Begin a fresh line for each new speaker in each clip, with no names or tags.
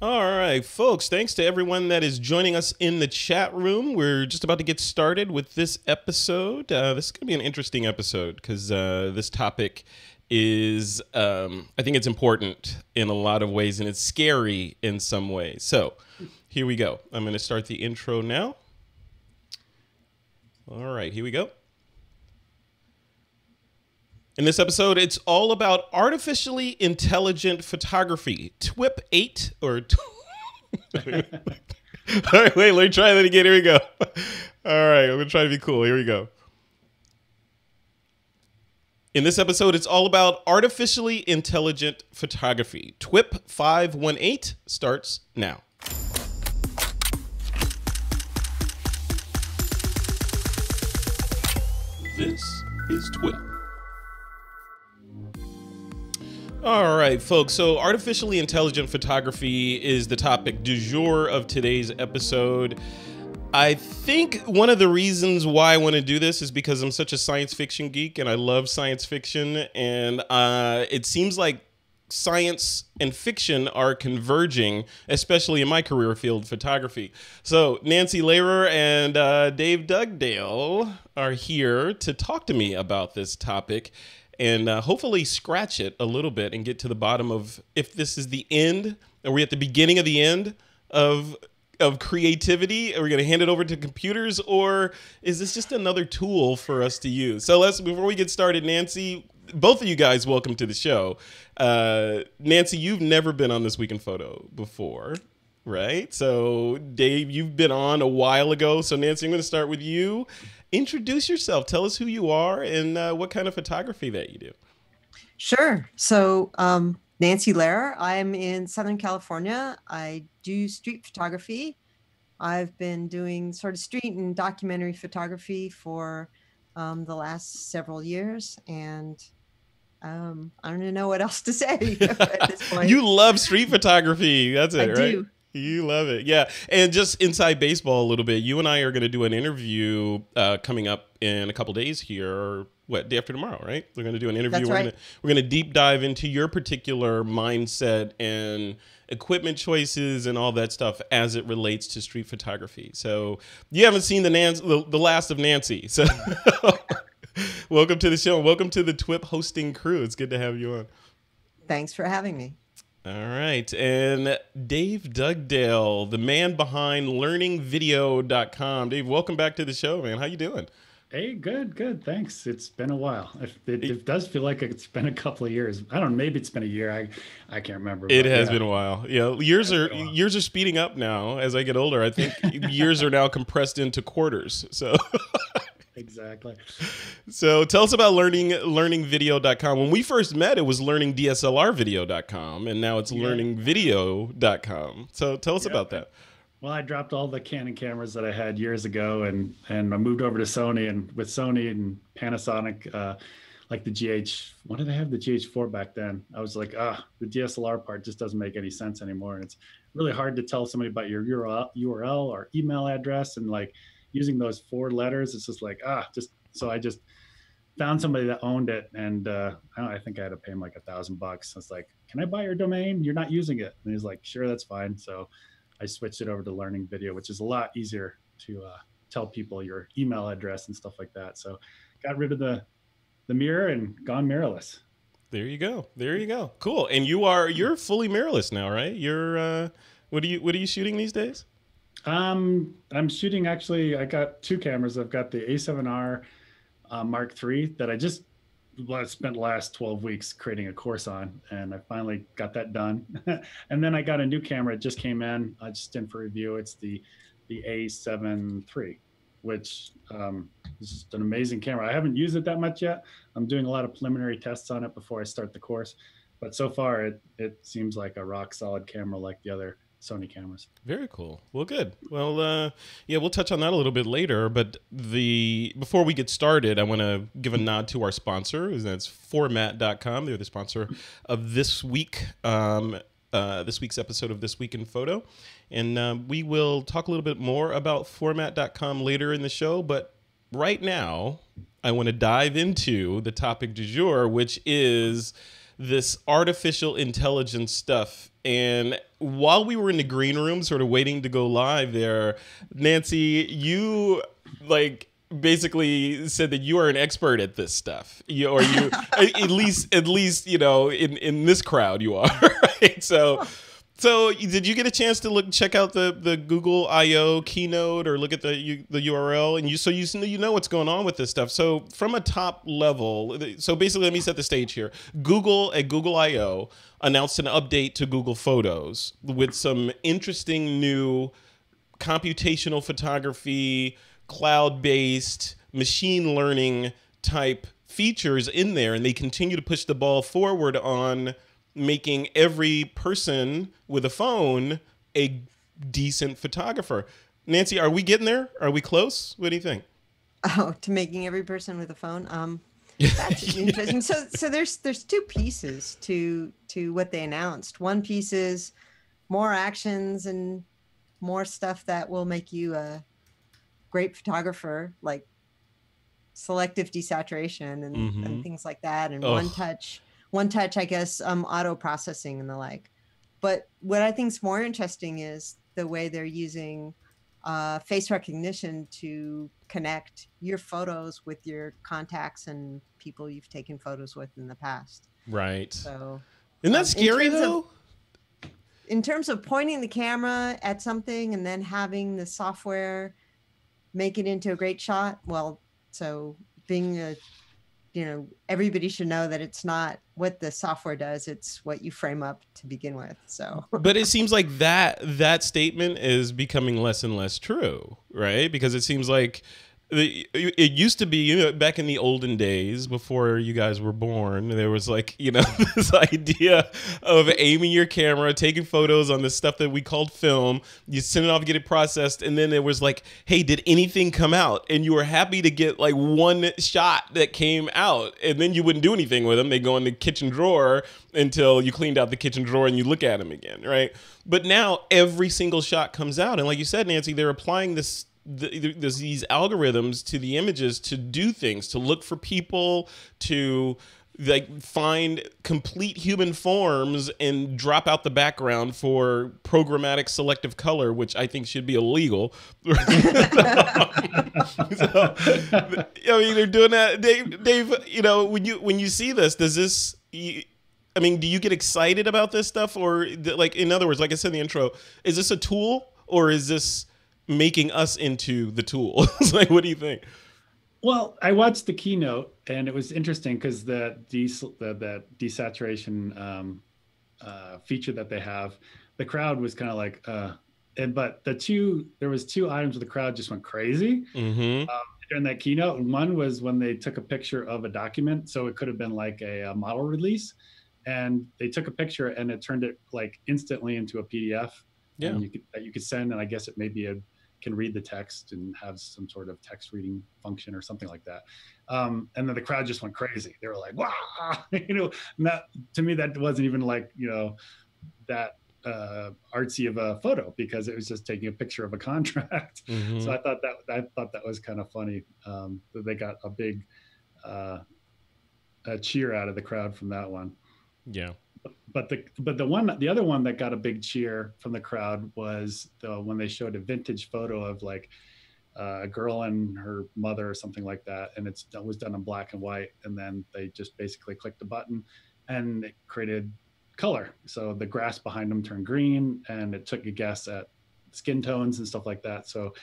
All right, folks, thanks to everyone that is joining us in the chat room. We're just about to get started with this episode. This is going to be an interesting episode because this topic is, I think it's important in a lot of ways, and it's scary in some ways. So here we go. I'm going to start the intro now. All right, here we go. In this episode, it's all about artificially intelligent photography. TWiP 8 or... All right, wait, let me try that again. Here we go. All right, I'm going to try to be cool. Here we go. In this episode, it's all about artificially intelligent photography. TWiP 518 starts now. This is TWiP. All right, folks. So artificially intelligent photography is the topic du jour of today's episode. I think one of the reasons why I want to do this is because I'm such a science fiction geek and I love science fiction. And it seems like science and fiction are converging, especially in my career field, photography. So Nancy Lehrer and Dave Dugdale are here to talk to me about this topic. And hopefully scratch it a little bit and get to the bottom of if this is the end. Are we at the beginning of the end of creativity? Are we going to hand it over to computers, or is this just another tool for us to use? So before we get started, Nancy, both of you guys, welcome to the show. Nancy, you've never been on This Week in Photo before, right? So Dave, you've been on a while ago. So Nancy, I'm going to start with you. Introduce yourself. Tell us who you are and what kind of photography that you do.
Sure. So Nancy Lehrer, I'm in Southern California. I do street photography. I've been doing sort of street and documentary photography for the last several years. And I don't know what else to say at this point.
You love street photography. That's it,
I
right?
do.
You love it. Yeah. And just inside baseball a little bit, you and I are going to do an interview coming up in a couple days here, or what, day after tomorrow, right? We're going to do an interview.
That's right.
We're going to deep dive into your particular mindset and equipment choices and all that stuff as it relates to street photography. So you haven't seen the last of Nancy. So welcome to the show. Welcome to the TWiP hosting crew. It's good to have you on.
Thanks for having me.
All right. And Dave Dugdale, the man behind learningvideo.com. Dave, welcome back to the show, man. How you doing?
Hey, good. Thanks. It's been a while. It does feel like it's been a couple of years. I don't know. Maybe it's been a year. I can't remember.
It has been a while. Yeah. Years are speeding up now as I get older. I think years are now compressed into quarters. So
Exactly.
So tell us about learningvideo.com. When we first met, it was learningdslrvideo.com, and now it's learningvideo.com. So tell us about that.
Well, I dropped all the Canon cameras that I had years ago, and I moved over to Sony. And with Sony and Panasonic, like the what did they have? The GH4 back then. I was like, the DSLR part just doesn't make any sense anymore. And it's really hard to tell somebody about your URL or email address, and like using those 4 letters, it's just like, so I just found somebody that owned it. And I think I had to pay him like $1,000. I was like, can I buy your domain? You're not using it. And he's like, sure, that's fine. So I switched it over to Learning Video, which is a lot easier to tell people your email address and stuff like that. So got rid of the mirror and gone mirrorless.
There you go. There you go. Cool. And you're fully mirrorless now, right? You're what are you shooting these days?
I'm shooting, actually, I got 2 cameras. I've got the A7R Mark III that I just spent the last 12 weeks creating a course on, and I finally got that done. And then I got a new camera. It just came in, just in for review. It's the A7 III, which is just an amazing camera. I haven't used it that much yet. I'm doing a lot of preliminary tests on it before I start the course. But so far, it seems like a rock solid camera like the other Sony cameras.
Very cool. Well, good. Well, yeah, we'll touch on that a little bit later. But before we get started, I want to give a nod to our sponsor, and that's Format.com. They're the sponsor of this week's episode of This Week in Photo. And we will talk a little bit more about Format.com later in the show. But right now, I want to dive into the topic du jour, which is this artificial intelligence stuff. And while we were in the green room, sort of waiting to go live there, Nancy, you like basically said that you are an expert at this stuff. Or you, at least, you know, in this crowd you are, right? So did you get a chance to check out the Google I/O keynote or look at the URL, and you know what's going on with this stuff? So from a top level, so basically, let me set the stage here. Google at Google I/O announced an update to Google Photos with some interesting new computational photography, cloud-based, machine learning type features in there, and they continue to push the ball forward on making every person with a phone a decent photographer. Nancy, are we getting there? Are we close? What do you think?
Oh, to making every person with a phone. That's interesting. So there's two pieces to what they announced. One piece is more actions and more stuff that will make you a great photographer, like selective desaturation and things like that, and one touch, I guess, auto processing and the like. But what I think is more interesting is the way they're using face recognition to connect your photos with your contacts and people you've taken photos with in the past.
Right.
So,
isn't that scary though?
In terms of pointing the camera at something and then having the software make it into a great shot. Well, so being everybody should know that it's not what the software does, it's what you frame up to begin with. So,
but it seems like that statement is becoming less and less true, right? Because it seems like it used to be, you know, back in the olden days before you guys were born, there was like, you know, this idea of aiming your camera, taking photos on the stuff that we called film, you send it off, get it processed, and then there was like, hey, did anything come out? And you were happy to get like one shot that came out, and then you wouldn't do anything with them. They go in the kitchen drawer until you cleaned out the kitchen drawer and you look at them again, right? But now every single shot comes out, and like you said, Nancy, they're applying there's these algorithms to the images to do things, to look for people, to like find complete human forms and drop out the background for programmatic selective color, which I think should be illegal. So, I mean, they're doing that. Dave, you know, when you see this, does this? I mean, do you get excited about this stuff, or like, in other words, like I said in the intro, is this a tool or is this making us into the tool? Like, what do you think?
Well, I watched the keynote and it was interesting because the desaturation feature that they have, the crowd was kind of like, but there was two items where the crowd just went crazy during that keynote. And one was when they took a picture of a document, so it could have been like a model release, and they took a picture and it turned it like instantly into a PDF. Yeah, and you could send, and I guess it maybe can read the text and have some sort of text reading function or something like that. And then the crowd just went crazy. They were like, "Wow!" You know, and that, to me, that wasn't even like, you know, that artsy of a photo, because it was just taking a picture of a contract. So I thought that was kind of funny, that they got a big a cheer out of the crowd from that one.
Yeah.
But the other one that got a big cheer from the crowd was when they showed a vintage photo of like a girl and her mother or something like that, and it was done in black and white, and then they just basically clicked the button and it created color. So the grass behind them turned green, and it took a guess at skin tones and stuff like that. So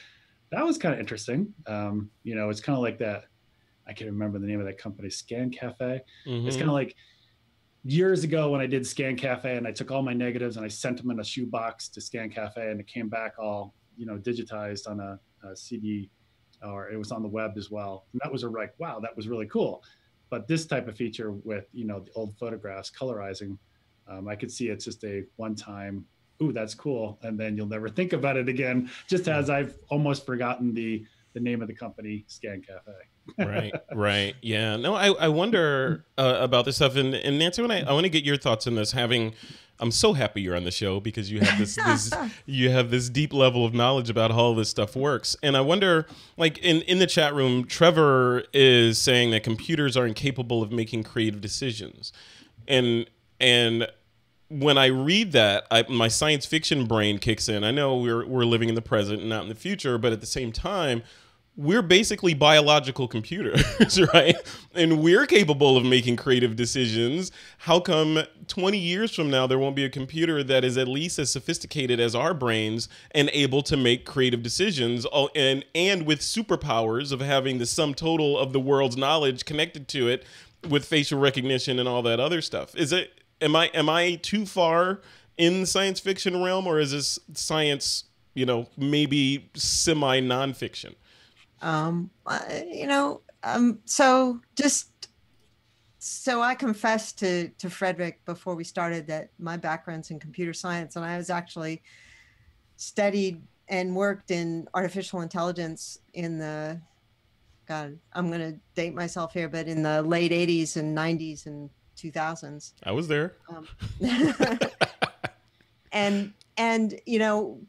that was kind of interesting. You know, it's kind of like that. I can't remember the name of that company, Scan Cafe. It's kind of like years ago when I did Scan Cafe, and I took all my negatives and I sent them in a shoebox to Scan Cafe, and it came back all, you know, digitized on a CD, or it was on the web as well. And that was like, wow, that was really cool. But this type of feature with, you know, the old photographs, colorizing, I could see it's just a one-time, ooh, that's cool, and then you'll never think about it again, just as I've almost forgotten the name of the company, Scan Cafe.
Right. Yeah. No, I wonder about this stuff. And Nancy, I want to get your thoughts on this. I'm so happy you're on the show, because you have this deep level of knowledge about how all this stuff works. And I wonder, like in the chat room, Trevor is saying that computers are incapable of making creative decisions. and when I read that, my science fiction brain kicks in. I know we're living in the present and not in the future, but at the same time, we're basically biological computers, right? And we're capable of making creative decisions. How come 20 years from now, there won't be a computer that is at least as sophisticated as our brains and able to make creative decisions, and with superpowers of having the sum total of the world's knowledge connected to it with facial recognition and all that other stuff? Am I too far in the science fiction realm, or is this science, maybe semi nonfiction?
So I confessed to Frederick before we started that my background's in computer science, and I was actually studied and worked in artificial intelligence in the, God, I'm going to date myself here, but in the late 80s and 90s and 2000s.
I was there.
And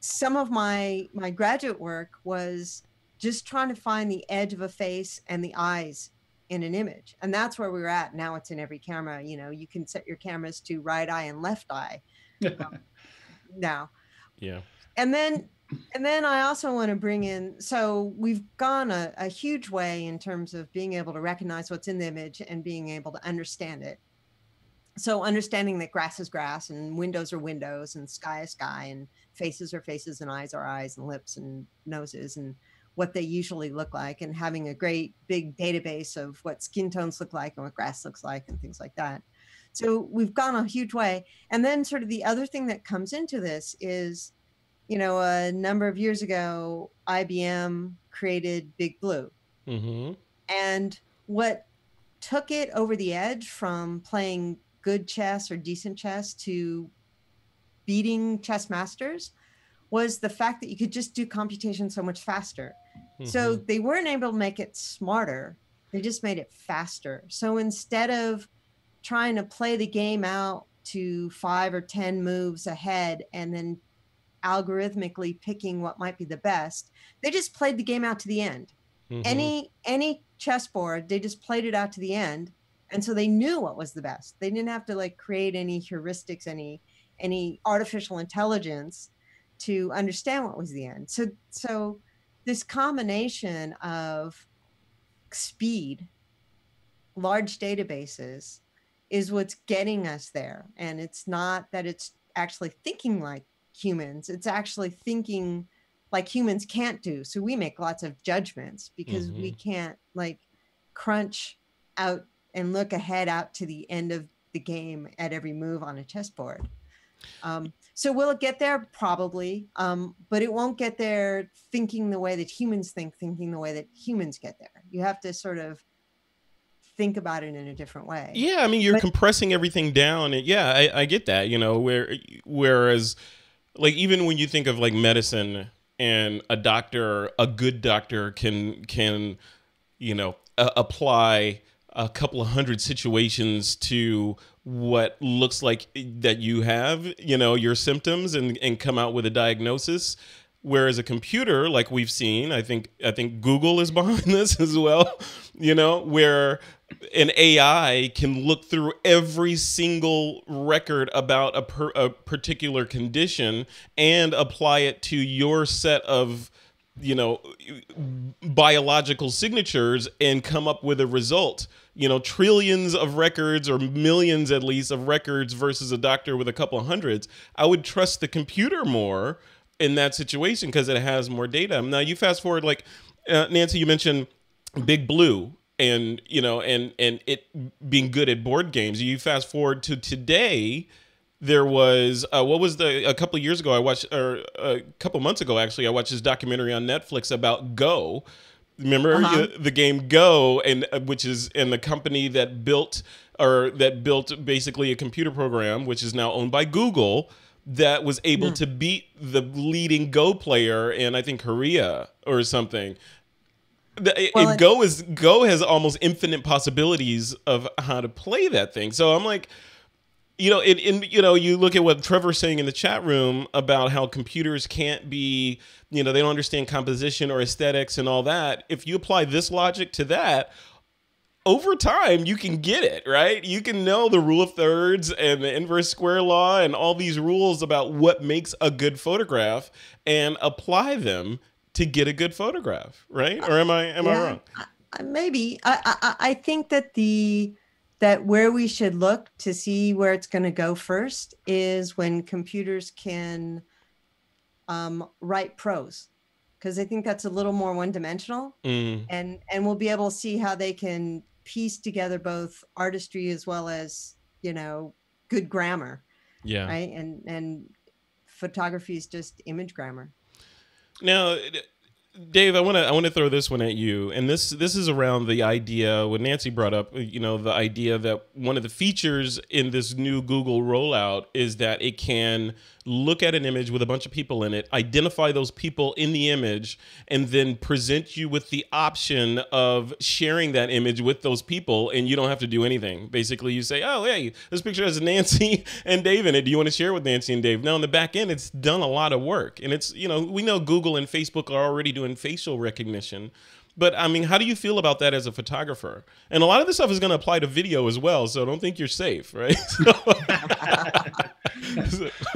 some of my graduate work was just trying to find the edge of a face and the eyes in an image. And that's where we were at. Now it's in every camera. You can set your cameras to right eye and left eye now.
Yeah.
And then I also want to bring in, so we've gone a huge way in terms of being able to recognize what's in the image and being able to understand it. So understanding that grass is grass and windows are windows and sky is sky and faces are faces and eyes are eyes and lips and noses and what they usually look like, and having a great big database of what skin tones look like and what grass looks like and things like that. So we've gone a huge way. And then sort of the other thing that comes into this is, a number of years ago, IBM created Big Blue.
Mm-hmm.
And what took it over the edge from playing good chess or decent chess to beating chess masters was the fact that you could just do computation so much faster. Mm-hmm. So they weren't able to make it smarter. They just made it faster. So instead of trying to play the game out to 5 or 10 moves ahead and then algorithmically picking what might be the best, they just played the game out to the end. Mm-hmm. Any chessboard, they just played it out to the end. And so they knew what was the best. They didn't have to create any heuristics, any artificial intelligence to understand what was the end. So this combination of speed, large databases, is what's getting us there. And it's not that it's actually thinking like humans. It's actually thinking like humans can't do. So we make lots of judgments because mm-hmm. we can't crunch out and look ahead out to the end of the game at every move on a chessboard. So will it get there? Probably. But it won't get there thinking the way that humans thinking the way that humans get there. You have to sort of think about it in a different way.
Yeah, I mean, you're compressing everything down. And yeah, I get that, whereas even when you think of medicine and a doctor, a good doctor can apply a couple of hundred situations to what looks like that you have, your symptoms and come out with a diagnosis. Whereas a computer, like we've seen, I think Google is behind this as well, where an AI can look through every single record about a particular condition and apply it to your set of, biological signatures and come up with a result. Trillions of records or millions at least of records versus a doctor with a couple of hundreds. I would trust the computer more in that situation because it has more data. Now you fast forward, Nancy, you mentioned Big Blue and it being good at board games. You fast forward to today. There was a couple of years ago I watched, or a couple months ago actually, I watched this documentary on Netflix about Go. Remember the game Go, and which is the company that built basically a computer program, which is now owned by Google, that was able to beat the leading Go player in, I think, Korea or something. Go has almost infinite possibilities of how to play that thing. So I'm like, you look at what Trevor's saying in the chat room about how computers can't be, they don't understand composition or aesthetics and all that. If you apply this logic to that, over time you can get it, right? You can know the rule of thirds and the inverse square law and all these rules about what makes a good photograph and apply them to get a good photograph, right? Or am I wrong?
Maybe. I think that that where we should look to see where it's going to go first is when computers can write prose, because I think that's a little more one-dimensional, and we'll be able to see how they can piece together both artistry as well as, you know, good grammar.
Yeah.
Right. And photography is just image grammar.
Now, Dave, I want to throw this one at you, and this is around the idea what Nancy brought up. You know, the idea that one of the features in this new Google rollout is that it can look at an image with a bunch of people in it, identify those people in the image, and then present you with the option of sharing that image with those people, and you don't have to do anything. Basically, you say, "Oh, hey, this picture has Nancy and Dave in it. Do you want to share it with Nancy and Dave?" Now, on the back end, it's done a lot of work, and it's, you know, we know Google and Facebook are already doing facial recognition. But I mean, how do you feel about that as a photographer? And a lot of this stuff is going to apply to video as well, so don't think you're safe, right?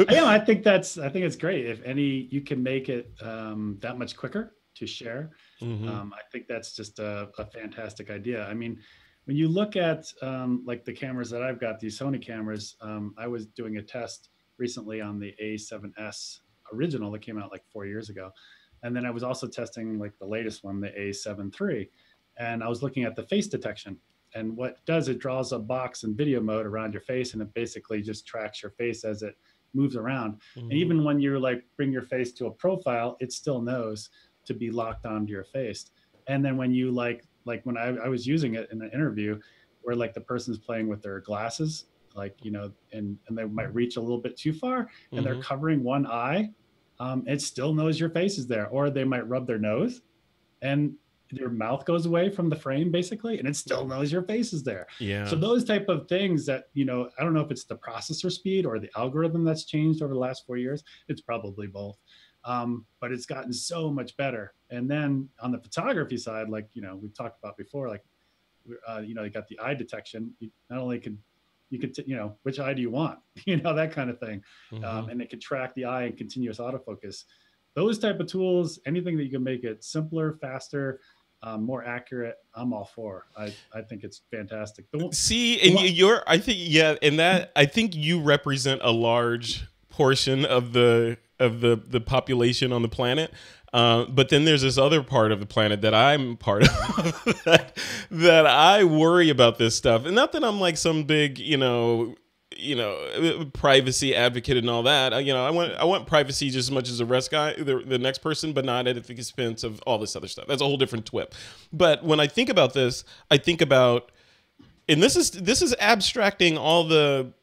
Yeah, I think it's great. If you can make it that much quicker to share, I think that's just a fantastic idea. I mean, when you look at like the cameras that I've got, these Sony cameras, I was doing a test recently on the A7S original that came out like 4 years ago. And then I was also testing like the latest one, the A7 III, and I was looking at the face detection. And what it does, it draws a box in video mode around your face, and it basically just tracks your face as it moves around. And even when you like bring your face to a profile, it still knows to be locked onto your face. And then when you like when I was using it in an interview where like the person's playing with their glasses, like, you know, and they might reach a little bit too far and they're covering one eye, it still knows your face is there. Or they might rub their nose and your mouth goes away from the frame basically, and it still knows your face is there.
Yeah.
So those type of things that, you know, I don't know if it's the processor speed or the algorithm that's changed over the last 4 years. It's probably both. But it's gotten so much better. And then on the photography side, like, you know, we've talked about before, like, you know, you got the eye detection. You not only could, you know, which eye do you want, you know, that kind of thing. And it could track the eye and continuous autofocus. Those type of tools, anything that you can make it simpler, faster, more accurate, I'm all for. I think it's fantastic.
See, and I think, yeah, and that, I think you represent a large portion of the population on the planet. But then there's this other part of the planet that I'm part of that I worry about this stuff. And not that I'm like some big, you know, privacy advocate and all that. You know, I want privacy just as much as the rest guy, the next person, but not at the expense of all this other stuff. That's a whole different TWiP. But when I think about this, I think about, and this is abstracting all the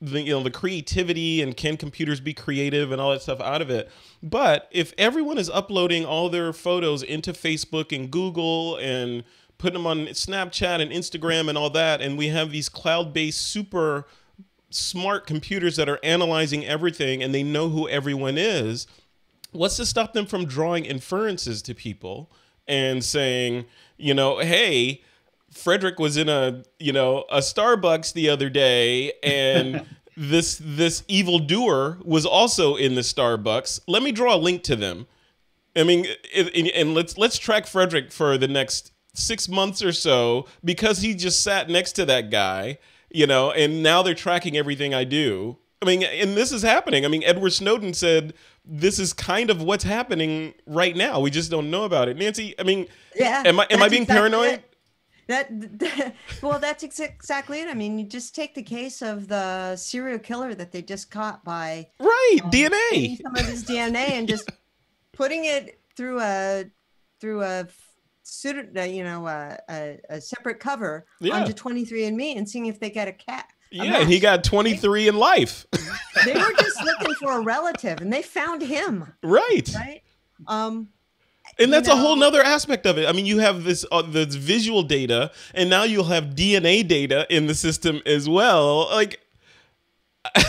you know, the creativity and can computers be creative and all that stuff out of it. But if everyone is uploading all their photos into Facebook and Google and putting them on Snapchat and Instagram and all that, and we have these cloud-based super smart computers that are analyzing everything and they know who everyone is, what's to stop them from drawing inferences to people and saying, you know, hey, Frederick was in a Starbucks the other day, and this evildoer was also in the Starbucks. Let me draw a link to them. I mean, and let's track Frederick for the next 6 months or so because he just sat next to that guy, you know, and now they're tracking everything I do. I mean, and this is happening. I mean, Edward Snowden said this is kind of what's happening right now. We just don't know about it. Nancy, I mean,
yeah,
am I being paranoid?
Well, that's exactly it. I mean, you just take the case of the serial killer that they just caught by
DNA,
some of his DNA, and just putting it through a separate cover onto 23andMe and seeing if they get a cat.
Yeah, and he got 23 in life.
They were just looking for a relative, and they found him.
Right. And that's a whole nother aspect of it. I mean, you have this visual data, and now you'll have DNA data in the system as well. Like, I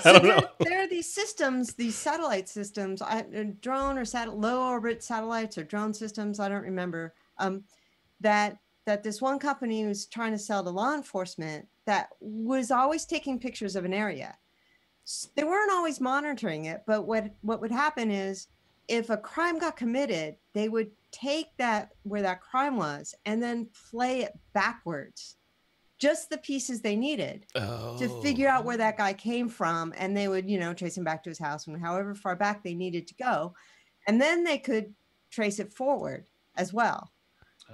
don't know.
There are these systems, these satellite systems, drone or low orbit satellites or drone systems, I don't remember, that that this one company was trying to sell to law enforcement that was always taking pictures of an area. They weren't always monitoring it, but what would happen is if a crime got committed, they would take that where that crime was and then play it backwards, just the pieces they needed to figure out where that guy came from. And they would, trace him back to his house and however far back they needed to go. And then they could trace it forward as well.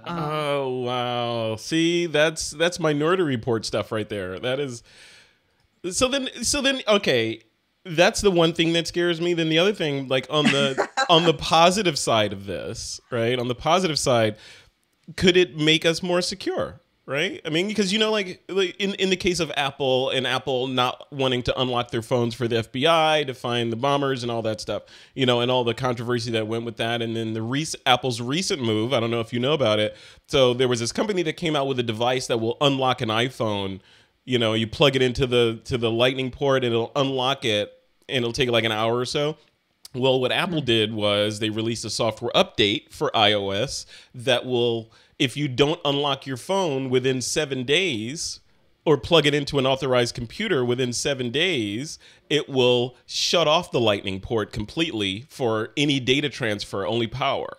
Oh, wow. See, that's Minority Report stuff right there. That is. So then, okay, that's the one thing that scares me. Then the other thing, like on the positive side of this, right? On the positive side, could it make us more secure? Right? I mean, because, like in the case of Apple and Apple not wanting to unlock their phones for the FBI to find the bombers and all that stuff, and all the controversy that went with that. And then Apple's recent move, I don't know if you know about it. So there was this company that came out with a device that will unlock an iPhone. You plug it into the lightning port and it'll unlock it and it'll take like an hour or so. Well, what Apple did was they released a software update for iOS that will, if you don't unlock your phone within 7 days or plug it into an authorized computer within 7 days, it will shut off the lightning port completely for any data transfer, only power.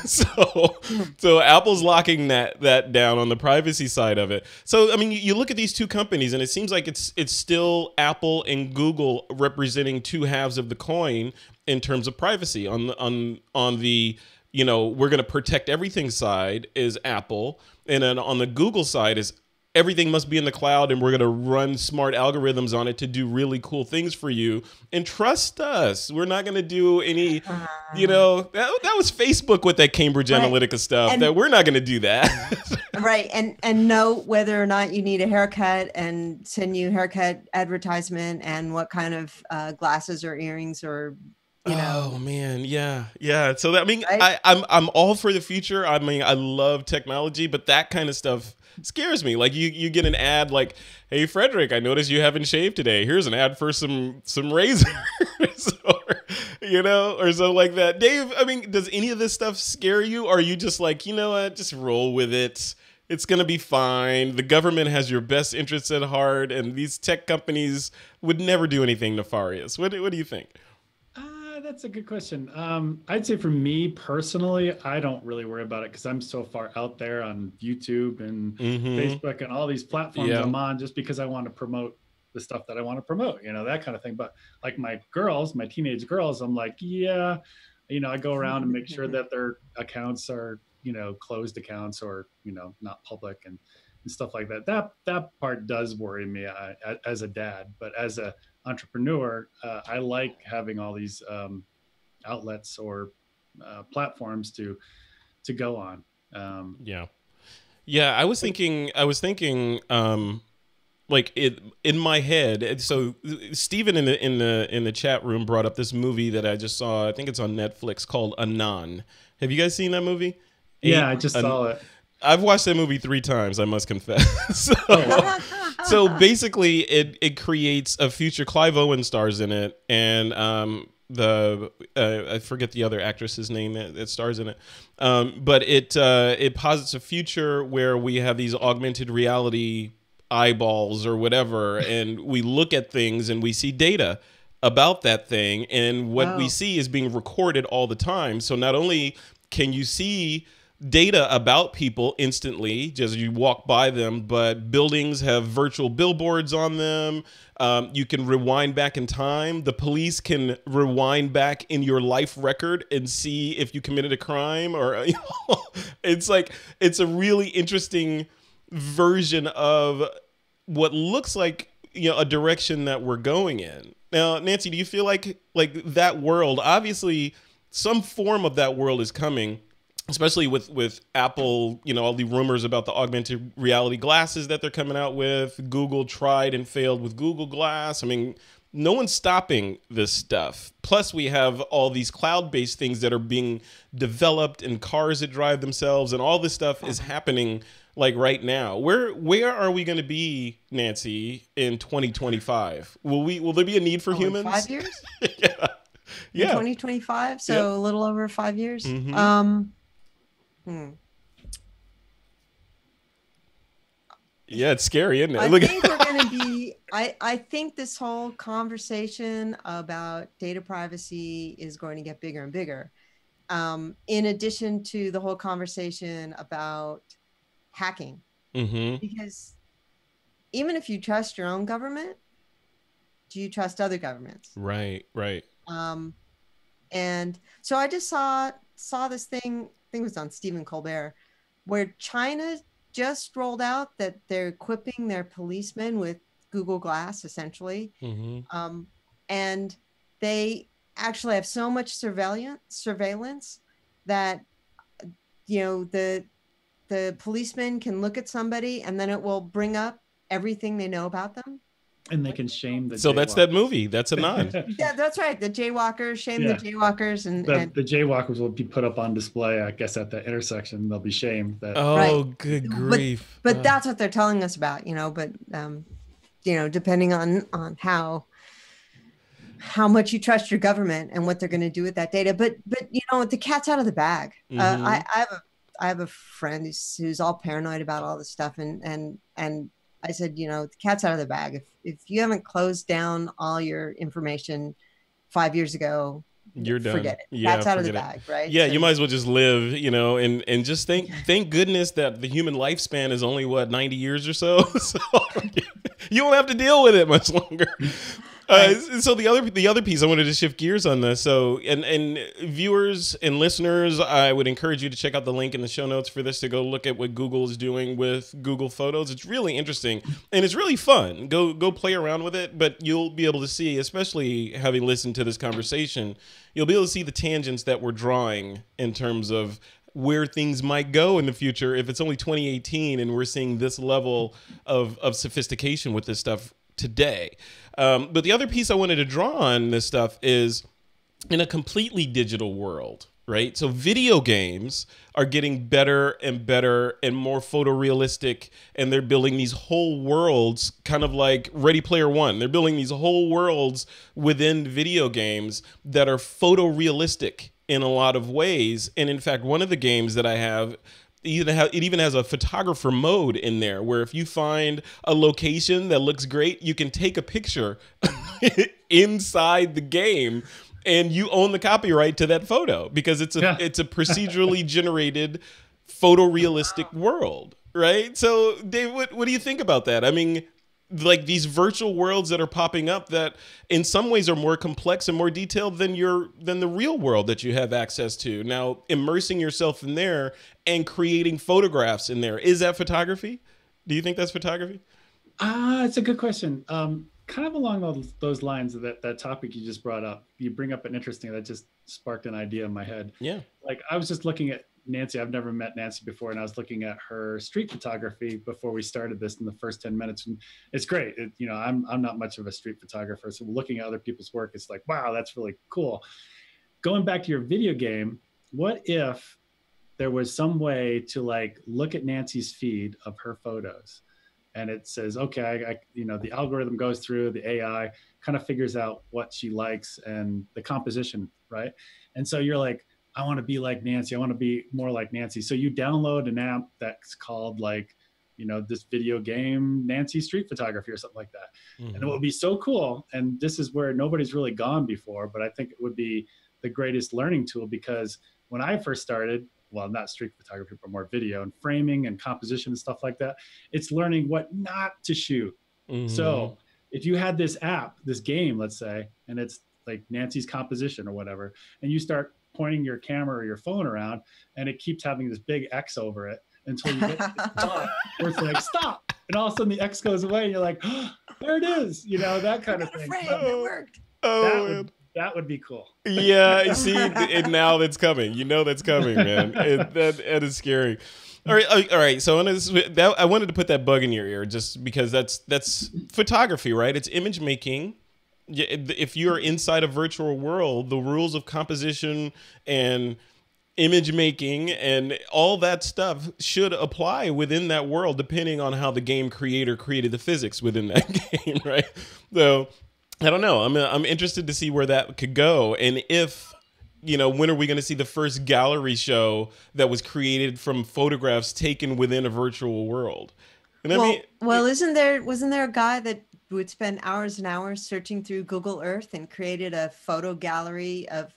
So Apple's locking that down on the privacy side of it. So I mean, you look at these two companies, and it seems like it's still Apple and Google representing two halves of the coin in terms of privacy. On the we're going to protect everything side is Apple, and then on the Google side is everything must be in the cloud, and we're going to run smart algorithms on it to do really cool things for you. And trust us, we're not going to do any, that was Facebook with that Cambridge Analytica stuff, and that we're not going to do that.
Right. And know whether or not you need a haircut and send you haircut advertisement and what kind of glasses or earrings or
Oh man, yeah. So that, I mean, right? I'm all for the future. I mean, I love technology, but that kind of stuff scares me. Like you get an ad like, "Hey Frederick, I noticed you haven't shaved today. Here's an ad for some razors," or something like that. Dave, I mean, does any of this stuff scare you? Or are you just like, you know what, just roll with it? It's gonna be fine. The government has your best interests at heart, and these tech companies would never do anything nefarious. What do you think?
That's a good question. I'd say for me personally, I don't really worry about it because I'm so far out there on YouTube and Facebook and all these platforms I'm on just because I want to promote the stuff that I want to promote, that kind of thing. But like my teenage girls, I'm like, I go around and make sure that their accounts are, closed accounts or, not public and stuff like that. That part does worry me as a dad, but as a entrepreneur, I like having all these outlets or platforms to go on.
I was thinking like it in my head. So Steven in the chat room brought up this movie that I just saw. I think it's on Netflix called Anon. Have you guys seen that movie?
I just saw it.
I've watched that movie 3 times, I must confess. So basically, it creates a future. Clive Owen stars in it, and I forget the other actress's name that stars in it. But it posits a future where we have these augmented reality eyeballs or whatever, and we look at things and we see data about that thing, and what we see is being recorded all the time. So not only can you see data about people instantly just as you walk by them, but buildings have virtual billboards on them. You can rewind back in time. The police can rewind back in your life record and see if you committed a crime, or it's a really interesting version of what looks like a direction that we're going in. Now, Nancy, do you feel like that world, obviously some form of that world is coming, especially with Apple, all the rumors about the augmented reality glasses that they're coming out with. Google tried and failed with Google Glass. I mean, no one's stopping this stuff. Plus, we have all these cloud-based things that are being developed and cars that drive themselves, and all this stuff is happening like right now. Where are we going to be, Nancy, in 2025? Will there be a need for humans?
5 years?
Yeah.
2025, so a little over 5 years.
Yeah, it's scary, isn't it?
I think we're going to be, I think this whole conversation about data privacy is going to get bigger and bigger. In addition to the whole conversation about hacking. Because even if you trust your own government, do you trust other governments?
Right, right.
And so I just saw this thing, I think it was on Stephen Colbert, where China just rolled out that they're equipping their policemen with Google Glass, essentially. And they actually have so much surveillance that, you know, the policeman can look at somebody and then it will bring up everything they know about them.
And they can shame the
So that's that movie. That's a nod.
Yeah, that's right. The jaywalkers, shame the jaywalkers. And
the jaywalkers will be put up on display, I guess, at the intersection. They'll be shamed.
Good grief.
But that's what they're telling us about, you know, but, you know, depending on how much you trust your government and what they're going to do with that data. But, you know, the cat's out of the bag. I have a friend who's all paranoid about all this stuff. And I said, you know, the cat's out of the bag. If you haven't closed down all your information 5 years ago,
you're done.
Forget it.
Yeah,
cat's out of the bag, right?
Yeah, so, you might as well just live, you know, and just thank goodness that the human lifespan is only 90 years or so. So you don't have to deal with it much longer. So the other piece, I wanted to shift gears on this. So and viewers and listeners, I would encourage you to check out the link in the show notes for this to go look at what Google is doing with Google Photos. It's really interesting and it's really fun. Go play around with it, but you'll be able to see, especially having listened to this conversation, you'll be able to see the tangents that we're drawing in terms of where things might go in the future if it's only 2018 and we're seeing this level of sophistication with this stuff today. But the other piece I wanted to draw on this stuff is in a completely digital world, right? So video games are getting better and better and more photorealistic, and they're building these whole worlds, kind of like Ready Player One. They're building these whole worlds within video games that are photorealistic in a lot of ways. And in fact, one of the games that I have, it even has a photographer mode in there where if you find a location that looks great, you can take a picture inside the game and you own the copyright to that photo because it's a procedurally generated photorealistic world, right? So Dave, what do you think about that? I mean, like these virtual worlds that are popping up that in some ways are more complex and more detailed than the real world that you have access to. Now, immersing yourself in there and creating photographs in there. Is that photography? Do you think that's photography?
It's a good question. Kind of along those lines of that topic you just brought up. You bring up an interesting, that just sparked an idea in my head. Yeah. Like I was just looking at Nancy. I've never met Nancy before, and I was looking at her street photography before we started this in the first 10 minutes. And it's great. You know, I'm not much of a street photographer, so looking at other people's work, it's like, wow, that's really cool. Going back to your video game, what if there was some way to like look at Nancy's feed of her photos, and it says, okay, you know, the algorithm goes through, the AI kind of figures out what she likes and the composition, right? And so you're like, I want to be like Nancy. I want to be more like Nancy. So you download an app that's called like, you know, this video game, Nancy Street Photography or something like that. Mm-hmm. And it would be so cool. And this is where nobody's really gone before, but I think it would be the greatest learning tool because when I first started, well, not street photography, but more video and framing and composition and stuff like that, it's learning what not to shoot. Mm-hmm. So if you had this app, this game, let's say, and it's like Nancy's composition or whatever, and you start pointing your camera or your phone around and it keeps having this big X over it until you get to the spot where it's like, stop. And all of a sudden the X goes away and you're like, oh, there it is. You know, that kind of thing.
It worked.
That would be cool.
Yeah, see, and now that's coming. You know that's coming, man. That is scary. All right. So I wanted to put that bug in your ear just because that's photography, right? It's image making. If you're inside a virtual world, the rules of composition and image making and all that stuff should apply within that world, depending on how the game creator created the physics within that game, right? So I don't know. I'm interested to see where that could go, and if, you know, when are we going to see the first gallery show that was created from photographs taken within a virtual world? And I mean,
Well, wasn't there a guy that would spend hours and hours searching through Google Earth and created a photo gallery of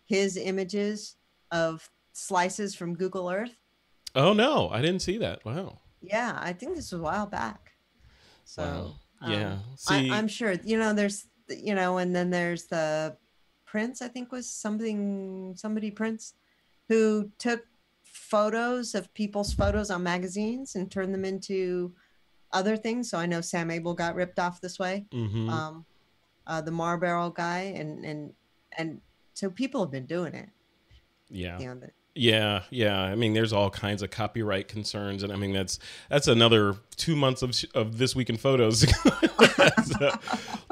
his images of slices from Google Earth?
oh no, I didn't see that. Wow.
Yeah, I think this was a while back.
Wow.
So
Yeah. See,
I'm sure, there's, and then there's the Prince, I think was somebody Prince, who took photos of people's photos on magazines and turned them into other things. So I know Sam Abel got ripped off this way.
mm-hmm.
The Marlboro guy, and so people have been doing it.
Yeah.
You know, the,
Yeah, yeah. I mean, there's all kinds of copyright concerns, and I mean that's another 2 months of This Week in Photos. So,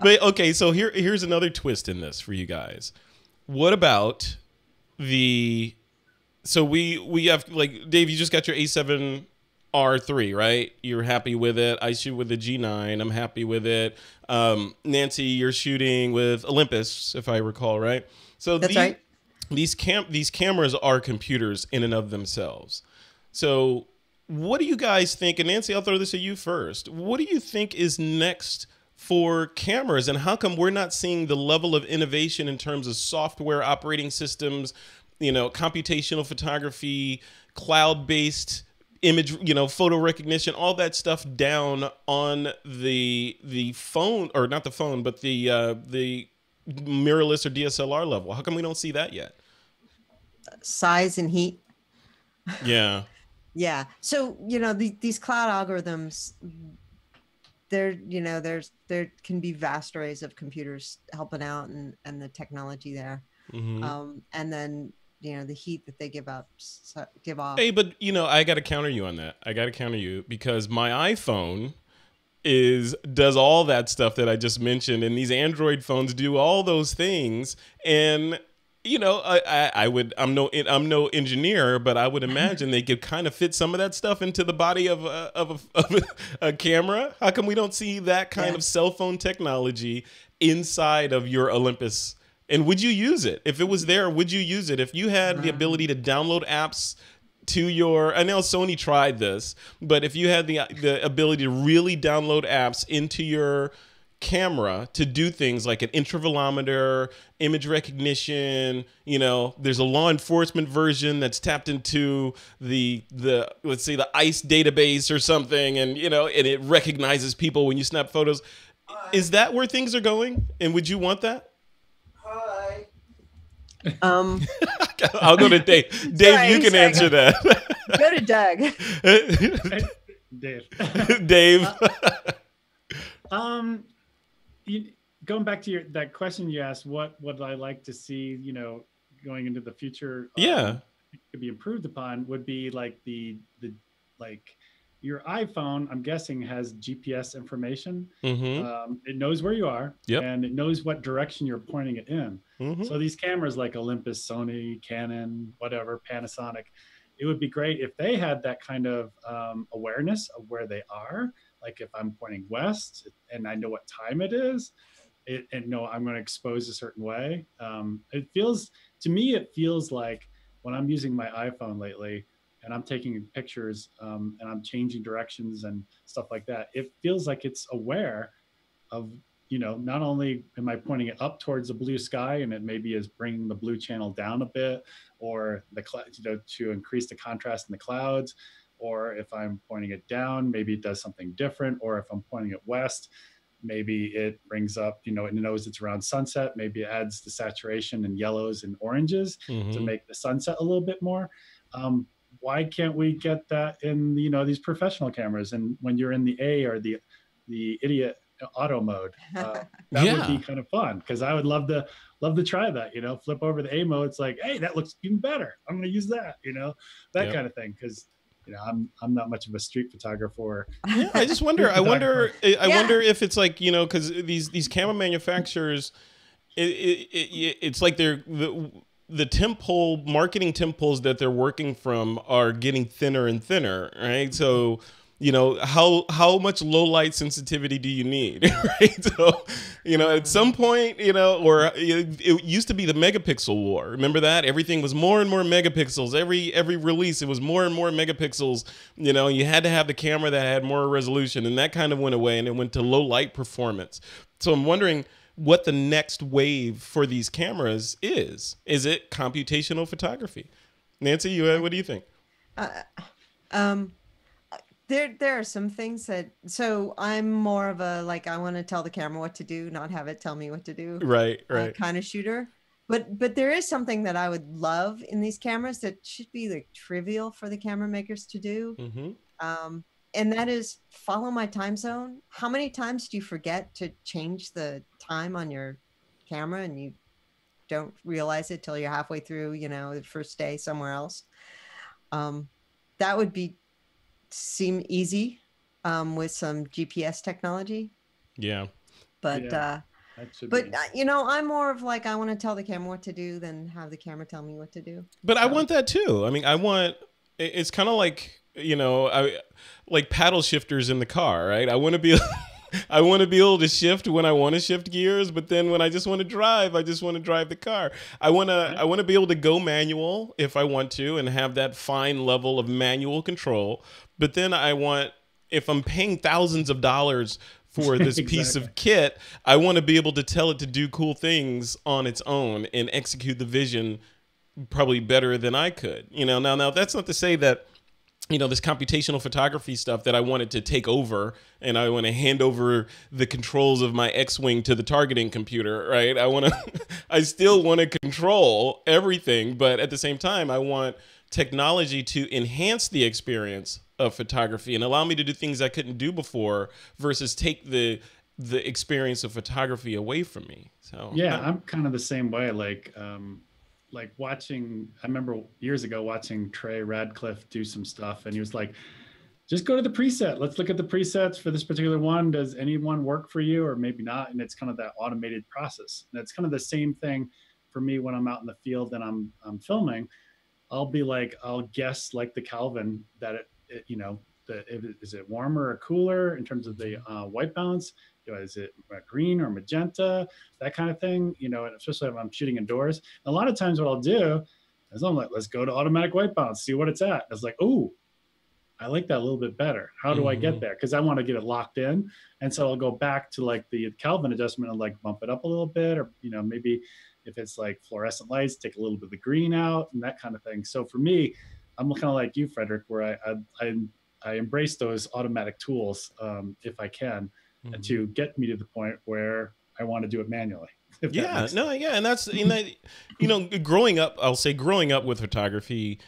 but okay, so here's another twist in this for you guys. What about the? So we have, like, Dave, you just got your A7R3, right? You're happy with it. I shoot with the G9. I'm happy with it. Nancy, you're shooting with Olympus, if I recall, right? So
that's right.
These cameras are computers in and of themselves. So what do you guys think? And Nancy, I'll throw this at you first. What do you think is next for cameras, and how come we're not seeing the level of innovation in terms of software, operating systems, computational photography, cloud-based image, photo recognition, all that stuff down on the phone, or not the phone, but the mirrorless or DSLR level? How come we don't see that yet?
Size and heat.
Yeah.
Yeah. So, these cloud algorithms, there can be vast arrays of computers helping out, and the technology there.
Mm-hmm.
And then, the heat that they give off.
Hey, but I got to counter you on that. I got to counter you because my iPhone does all that stuff that I just mentioned, and these Android phones do all those things. And I'm no engineer, but I would imagine they could kind of fit some of that stuff into the body of a camera. How come we don't see that kind of cell phone technology inside of your Olympus? And would you use it if it was there? Would you use it if you had the ability to download apps to your? I know Sony tried this, but if you had the ability to really download apps into your camera to do things like an intervalometer, image recognition, there's a law enforcement version that's tapped into the let's say the ICE database or something, and and it recognizes people when you snap photos. Is that where things are going? And would you want that?
Hi.
I'll go to Dave. Dave,
sorry,
you can answer that.
Go to Doug.
Dave.
Dave.
Going back to that question you asked, what would I like to see, going into the future? Could be improved upon would be like the your iPhone, I'm guessing, has GPS information.
Mm-hmm.
It knows where you are,
yep,
and it knows what direction you're pointing it in.
Mm-hmm.
So these cameras like Olympus, Sony, Canon, whatever, Panasonic, it would be great if they had that kind of awareness of where they are. Like if I'm pointing west and I know what time it is, and know I'm going to expose a certain way. It feels like when I'm using my iPhone lately, and I'm taking pictures and I'm changing directions and stuff like that, it feels like it's aware of, not only am I pointing it up towards the blue sky and it maybe is bringing the blue channel down a bit, or to increase the contrast in the clouds, or if I'm pointing it down, maybe it does something different, or if I'm pointing it west, maybe it brings up, it knows it's around sunset, maybe it adds the saturation in yellows and oranges to make the sunset a little bit more. Why can't we get that in these professional cameras? And when you're in the A or the idiot auto mode, that would be kind of fun, because I would love to try that. Flip over the A mode. It's like, hey, that looks even better. I'm going to use that. That kind of thing, because I'm not much of a street photographer.
Yeah, I just wonder. I wonder if it's like because these camera manufacturers, it's like they're the marketing templates that they're working from are getting thinner and thinner, right? So you know, how much low light sensitivity do you need, right? So, you know, at some point, you know, or it used to be the megapixel war. Remember that? Everything was more and more megapixels. Every release, it was more and more megapixels. You know, you had to have the camera that had more resolution, and that kind of went away, and it went to low light performance. So I'm wondering what the next wave for these cameras is. Is it computational photography? Nancy, what do you think?
Uh, um, there are some things that, so I'm more of a, like, I want to tell the camera what to do, not have it tell me what to do.
Right.
Kind of shooter. But there is something that I would love in these cameras that should be like trivial for the camera makers to do.
Mm-hmm.
And that is follow my time zone. How many times do you forget to change the time on your camera and you don't realize it till you're halfway through, you know, the first day somewhere else? That would seem easy with some GPS technology.
Yeah.
But you know, I'm more of like, I want to tell the camera what to do than have the camera tell me what to do.
But I want that too. I mean, it's kind of like, you know, like paddle shifters in the car, right? I want to be able to shift when I want to shift gears, but then when I just want to drive, I just want to drive the car. I want to be able to go manual if I want to and have that fine level of manual control. But then if I'm paying thousands of dollars for this piece of kit, I want to be able to tell it to do cool things on its own and execute the vision probably better than I could. You know, now that's not to say that, you know, this computational photography stuff that I wanted to take over and I want to hand over the controls of my X-Wing to the targeting computer, right? I still want to control everything, but at the same time, I want technology to enhance the experience of photography and allow me to do things I couldn't do before versus take the experience of photography away from me. So
yeah, I'm kind of the same way. Like watching, I remember years ago watching Trey Radcliffe do some stuff, and he was like, just go to the preset. Let's look at the presets for this particular one. Does any one work for you or maybe not? And it's kind of that automated process. And it's kind of the same thing for me when I'm out in the field and I'm filming. I'll be like, I'll guess like the Kelvin that it you know, is it warmer or cooler in terms of the white balance? You know, is it green or magenta? That kind of thing, you know, and especially if I'm shooting indoors. A lot of times what I'll do is I'm like, let's go to automatic white balance, see what it's at. It's like, oh, I like that a little bit better. How do I get there? Because I want to get it locked in. And so I'll go back to like the Kelvin adjustment and like bump it up a little bit, or, you know, maybe if it's like fluorescent lights, take a little bit of the green out and that kind of thing. So for me, I'm kind of like you, Frederick, where I embrace those automatic tools if I can, to get me to the point where I want to do it manually.
Yeah, and that's, you know, growing up with photography,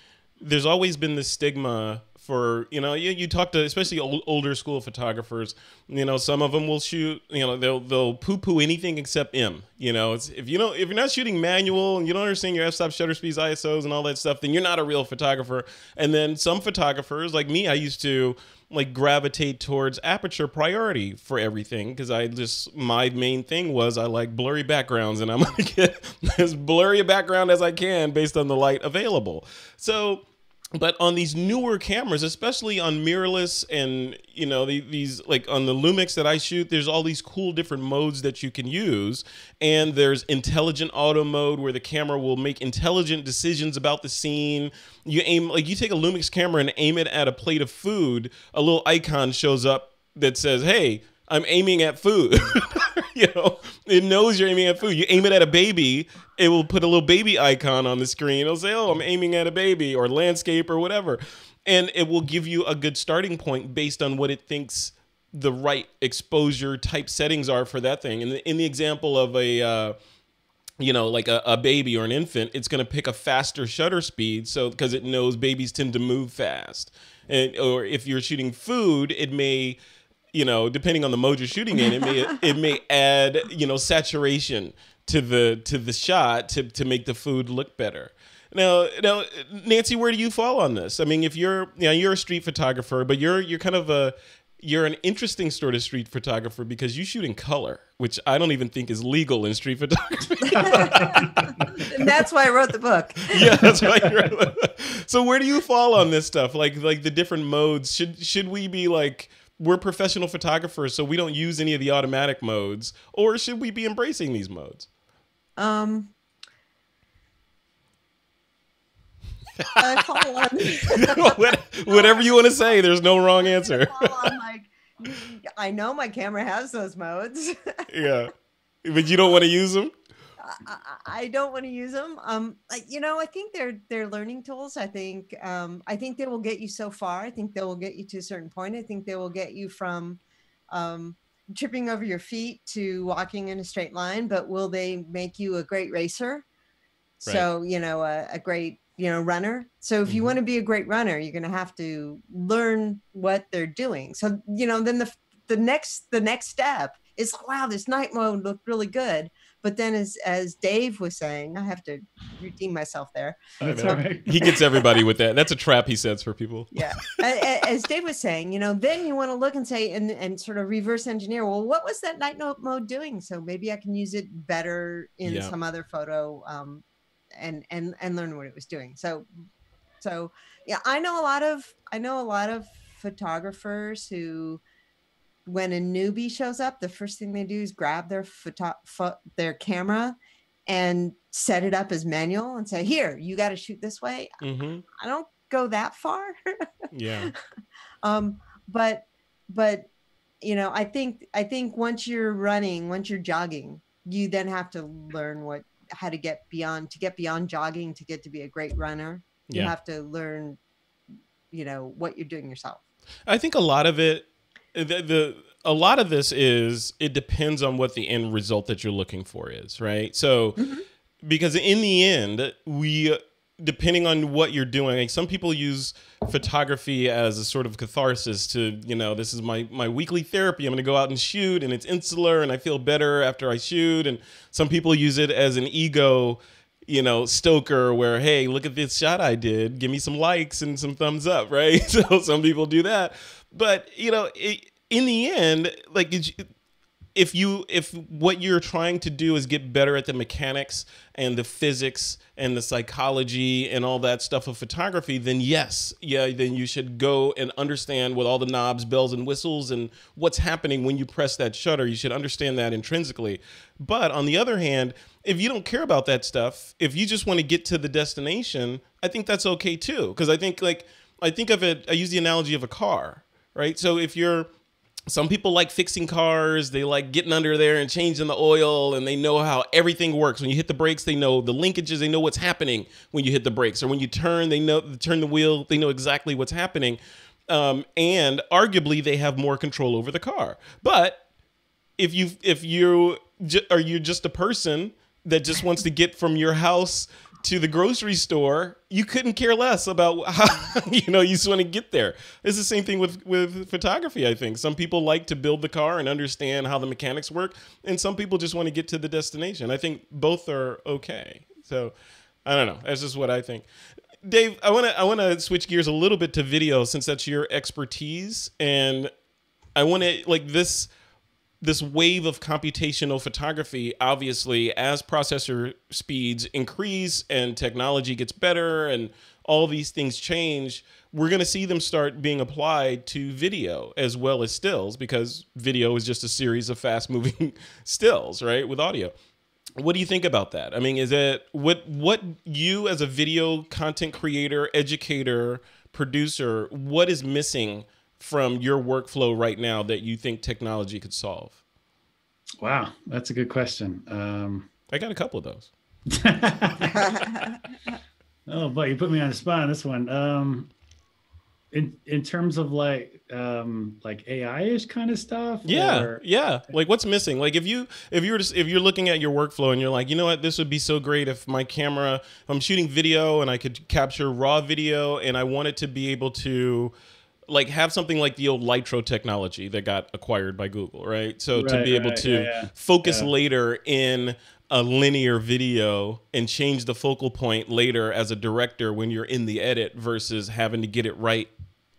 there's always been this stigma for, you know, you talk to especially older school photographers, you know, some of them will shoot, you know, they'll poo-poo anything except M. You know, it's if you're not shooting manual and you don't understand your f-stop, shutter speeds, ISOs and all that stuff, then you're not a real photographer. And then some photographers like me, I used to like gravitate towards aperture priority for everything because my main thing was I like blurry backgrounds and I'm gonna get as blurry a background as I can based on the light available. So, but on these newer cameras, especially on mirrorless and, you know, these like on the Lumix that I shoot, there's all these cool different modes that you can use. And there's intelligent auto mode where the camera will make intelligent decisions about the scene. You take a Lumix camera and aim it at a plate of food, a little icon shows up that says, hey, I'm aiming at food. You know, it knows you're aiming at food. You aim it at a baby, it will put a little baby icon on the screen. It'll say, oh, I'm aiming at a baby or landscape or whatever. And it will give you a good starting point based on what it thinks the right exposure type settings are for that thing. And in the example of a baby or an infant, it's going to pick a faster shutter speed. So because it knows babies tend to move fast. Or if you're shooting food, it may, you know, depending on the mode you're shooting in, it may add, you know, saturation to the shot to make the food look better. Now, Nancy, where do you fall on this? I mean, if you're a street photographer, but you're kind of you're an interesting sort of street photographer because you shoot in color, which I don't even think is legal in street photography.
And that's why I wrote the book.
Yeah, that's why you wrote the book. So where do you fall on this stuff? Like the different modes. Should we be like, we're professional photographers, so we don't use any of the automatic modes, or should we be embracing these modes? Whatever you want to say, there's no wrong answer.
I know my camera has those modes.
Yeah, but you don't want to use them.
I don't want to use them. I think they're learning tools. I think they will get you so far. I think they will get you to a certain point. I think they will get you from tripping over your feet to walking in a straight line. But will they make you a great racer? Right. So a great runner. So if you want to be a great runner, you're going to have to learn what they're doing. So then the next step is, wow, this night mode looked really good. But then as Dave was saying, I have to redeem myself there.
He gets everybody with that. That's a trap he sets for people.
Yeah. As Dave was saying, then you want to look and say, and sort of reverse engineer, well, what was that night mode doing? So maybe I can use it better in some other photo and learn what it was doing. So yeah, I know a lot of photographers who, when a newbie shows up, the first thing they do is grab their camera and set it up as manual and say, here, you got to shoot this way. Mm-hmm. I don't go that far.
Yeah.
But I think once you're running, once you're jogging, you then have to learn how to get beyond jogging to get to be a great runner. You have to learn, what you're doing yourself.
I think a lot of it, a lot of this is, it depends on what the end result that you're looking for is, right? So, because in the end, depending on what you're doing, like some people use photography as a sort of catharsis to, this is my weekly therapy. I'm going to go out and shoot, and it's insular, and I feel better after I shoot. And some people use it as an ego, stoker, where, hey, look at this shot I did. Give me some likes and some thumbs up, right? So some people do that. But, in the end, like, if what you're trying to do is get better at the mechanics and the physics and the psychology and all that stuff of photography, then then you should go and understand with all the knobs, bells and whistles and what's happening when you press that shutter. You should understand that intrinsically. But on the other hand, if you don't care about that stuff, if you just want to get to the destination, I think that's okay too. Because I think of it, I use the analogy of a car, right? So some people like fixing cars. They like getting under there and changing the oil, and they know how everything works. When you hit the brakes, they know the linkages. They know what's happening when you hit the brakes. Or when you turn, turn the wheel. They know exactly what's happening. And arguably, they have more control over the car. But if you're just a person that just wants to get from your house to the grocery store, you couldn't care less about how, you just want to get there. It's the same thing with photography, I think. Some people like to build the car and understand how the mechanics work, and some people just want to get to the destination. I think both are okay. So I don't know. That's just what I think. Dave, I want to switch gears a little bit to video, since that's your expertise, and I want to, like, this wave of computational photography, obviously, as processor speeds increase and technology gets better and all these things change, we're going to see them start being applied to video as well as stills, because video is just a series of fast-moving stills, right, with audio. What do you think about that? I mean, is it what you as a video content creator, educator, producer, what is missing from your workflow right now that you think technology could solve?
Wow, that's a good question.
I got a couple of those.
Oh, but you put me on the spot on this one. In terms of like AI-ish kind of stuff.
Yeah. Like, what's missing? Like, if you're looking at your workflow and you're like, you know what, this would be so great if my camera, if I'm shooting video and I could capture raw video, and I want it to be able to, like, have something like the old Litro technology that got acquired by Google, right? So to be able to focus later in a linear video and change the focal point later as a director when you're in the edit, versus having to get it right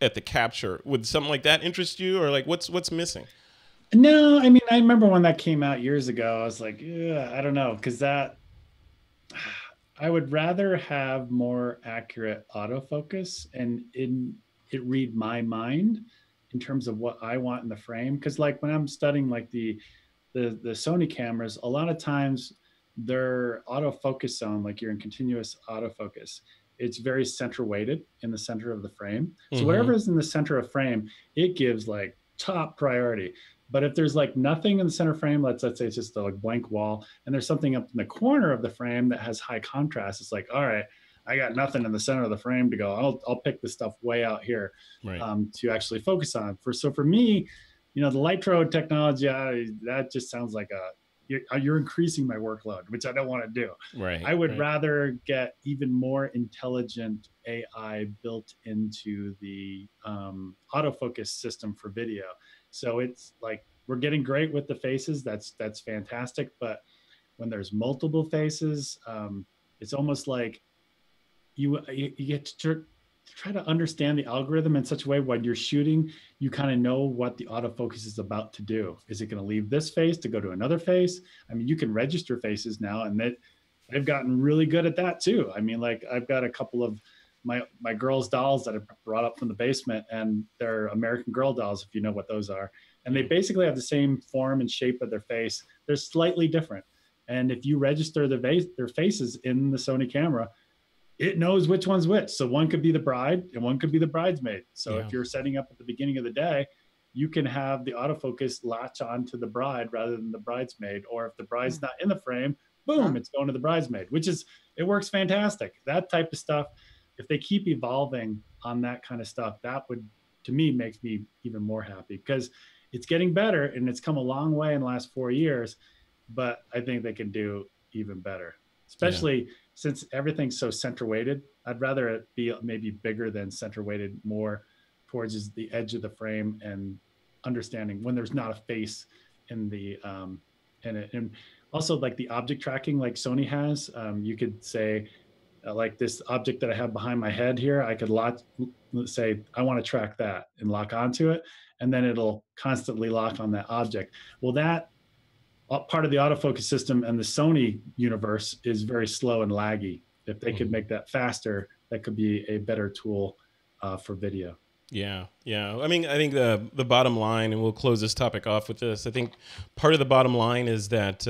at the capture. Would something like that interest you, or like what's missing?
No, I mean, I remember when that came out years ago, I was like, yeah, I don't know, because that I would rather have more accurate autofocus and it read my mind in terms of what I want in the frame. Because like when I'm studying like the Sony cameras, a lot of times their autofocus zone, like you're in continuous autofocus, it's very center weighted in the center of the frame. So whatever is in the center of frame, it gives like top priority. But if there's like nothing in the center frame, let's say it's just a like blank wall, and there's something up in the corner of the frame that has high contrast, it's like, all right, I got nothing in the center of the frame to go. I'll pick the stuff way out here, right, to actually focus on. For me, you know, the Lytro technology, that just sounds like you're increasing my workload, which I don't want to do.
Right.
I would rather get even more intelligent AI built into the autofocus system for video. So it's like we're getting great with the faces. That's fantastic. But when there's multiple faces, it's almost like you get to try to understand the algorithm in such a way when you're shooting, you kind of know what the autofocus is about to do. Is it going to leave this face to go to another face? I mean, you can register faces now, and they've gotten really good at that too. I mean, like I've got a couple of my girls' dolls that I brought up from the basement, and they're American Girl dolls, if you know what those are. And they basically have the same form and shape of their face. They're slightly different. And if you register their faces in the Sony camera, it knows which one's which. So one could be the bride and one could be the bridesmaid. So if you're setting up at the beginning of the day, you can have the autofocus latch on to the bride rather than the bridesmaid. Or if the bride's not in the frame, boom, it's going to the bridesmaid, it works fantastic. That type of stuff, if they keep evolving on that kind of stuff, that would, to me, makes me even more happy, because it's getting better and it's come a long way in the last 4 years, but I think they can do even better, especially since everything's so center weighted. I'd rather it be maybe bigger than center weighted, more towards the edge of the frame, and understanding when there's not a face in the and also like the object tracking like Sony has. You could say like this object that I have behind my head here, I could let's say I want to track that and lock onto it, and then it'll constantly lock on that object. Well, that part of the autofocus system and the Sony universe is very slow and laggy. If they could make that faster, that could be a better tool for video.
Yeah. I mean, I think the bottom line, and we'll close this topic off with this, I think part of the bottom line is that,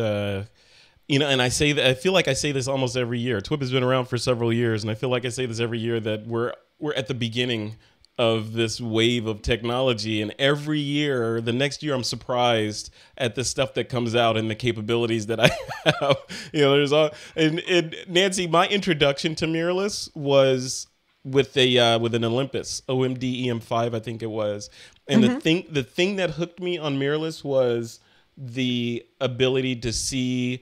you know, and I feel like I say this almost every year. TWiP has been around for several years, and I feel like I say this every year, that we're at the beginning of this wave of technology, and every year, the next year, I'm surprised at the stuff that comes out and the capabilities that I have. You know, there's all, and Nancy, my introduction to mirrorless was with an Olympus OMD EM5, I think it was, and the thing that hooked me on mirrorless was the ability to see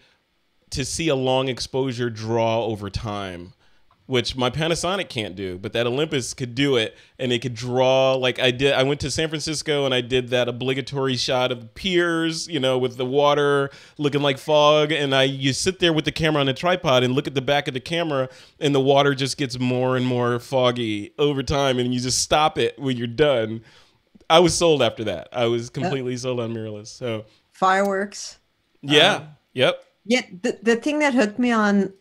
a long exposure draw over time, which my Panasonic can't do, but that Olympus could do it, and it could draw like I did. I went to San Francisco and I did that obligatory shot of the piers, you know, with the water looking like fog, and you sit there with the camera on a tripod and look at the back of the camera, and the water just gets more and more foggy over time, and you just stop it when you're done. I was sold after that. I was completely sold on mirrorless. So
fireworks.
Yeah. Yep.
Yeah. The thing that hooked me on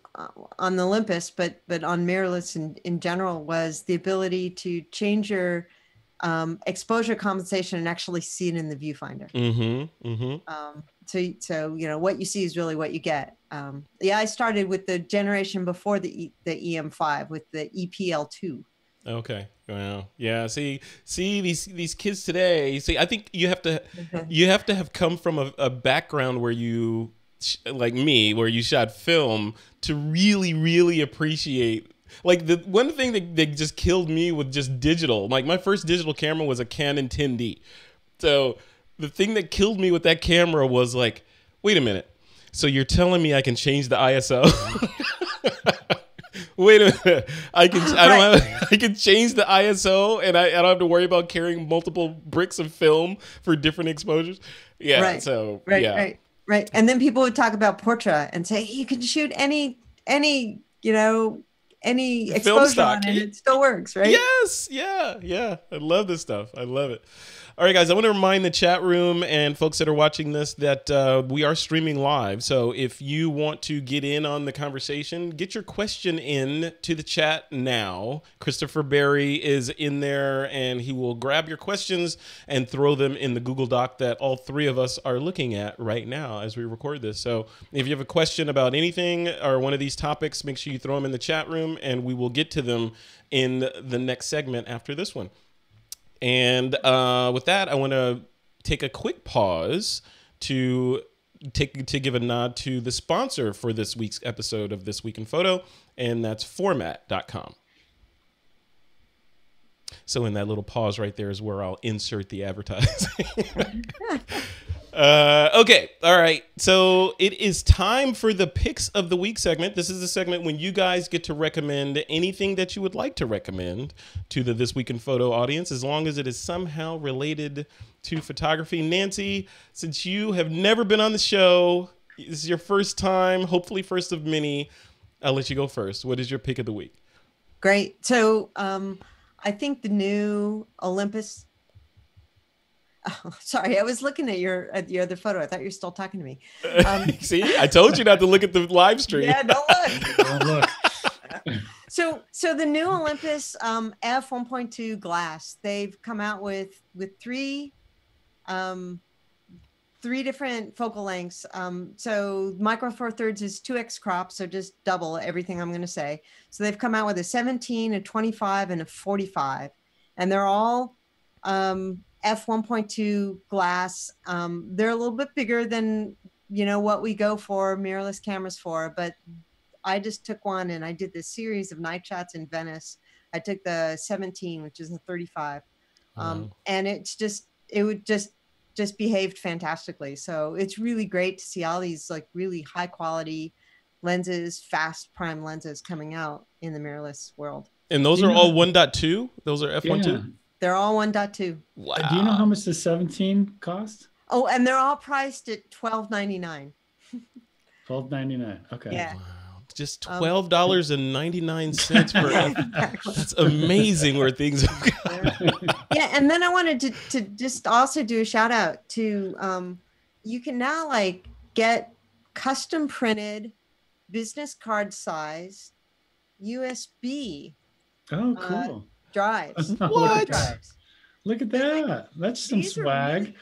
the Olympus, but on mirrorless in general, was the ability to change your exposure compensation and actually see it in the viewfinder. So you know, what you see is really what you get. I started with the generation before the EM5 with the EPL2. Okay.
Wow. Yeah. See these kids today. See, I think you have to have come from a background where you, like me, where you shot film, to really, really appreciate. Like the one thing that just killed me with just digital, like my first digital camera was a Canon 10D. So the thing that killed me with that camera was like, wait a minute. So you're telling me I can change the ISO? Wait a minute. I can change the ISO, and I don't have to worry about carrying multiple bricks of film for different exposures. Yeah.
Right.
So
Right. And then people would talk about Portra and say, you can shoot any, you know, any
Film
exposure
stock.
on it, it still works, right?
Yes. Yeah. I love this stuff. I love it. All right, guys, I want to remind the chat room and folks that are watching this that we are streaming live. So if you want to get in on the conversation, get your question in to the chat now. Christopher Berry is in there, and he will grab your questions and throw them in the Google Doc that all three of us are looking at right now as we record this. So if you have a question about anything or one of these topics, make sure you throw them in the chat room, and we will get to them in the next segment after this one. And with that, I want to take a quick pause to give a nod to the sponsor for this week's episode of This Week in Photo, and that's format.com. So in that little pause right there is where I'll insert the advertising. Okay. All right. So it is time for the picks of the week segment. This is the segment when you guys get to recommend anything that you would like to recommend to the This Week in Photo audience, as long as it is somehow related to photography. Nancy, since you have never been on the show, this is your first time, hopefully first of many, I'll let you go first. What is your pick of the week?
Great. So I think the new Olympus. Oh, sorry, I was looking at the other photo. I thought you were still talking to me.
See, I told you not to look at the live stream.
Yeah, don't look.
Don't look.
So the new Olympus f1.2 glass, they've come out with three different focal lengths. So micro four thirds is 2x crop, so just double everything I'm going to say. So they've come out with a 17, a 25, and a 45, and they're all f1.2 glass. They're a little bit bigger than what we go for mirrorless cameras for, but I just took one and I did this series of night shots in Venice. I took the 17, which is a 35, and it would just behaved fantastically. So it's really great to see all these like really high quality lenses, fast prime lenses coming out in the mirrorless world.
And those are all 1.2? Those are f1.2?
Yeah.
They're all 1.2.
Wow.
Do you know how much the 17 cost?
Oh, and they're all priced at $12.99.
$12.99. Okay.
Yeah.
Wow. Just $12.99 for that's amazing where things have gone.
Yeah, and then I wanted to just also do a shout out to you can now like get custom printed business card size USB
Oh, cool.
drives.
What?
Drives.
Look at that. That's some
These are
swag.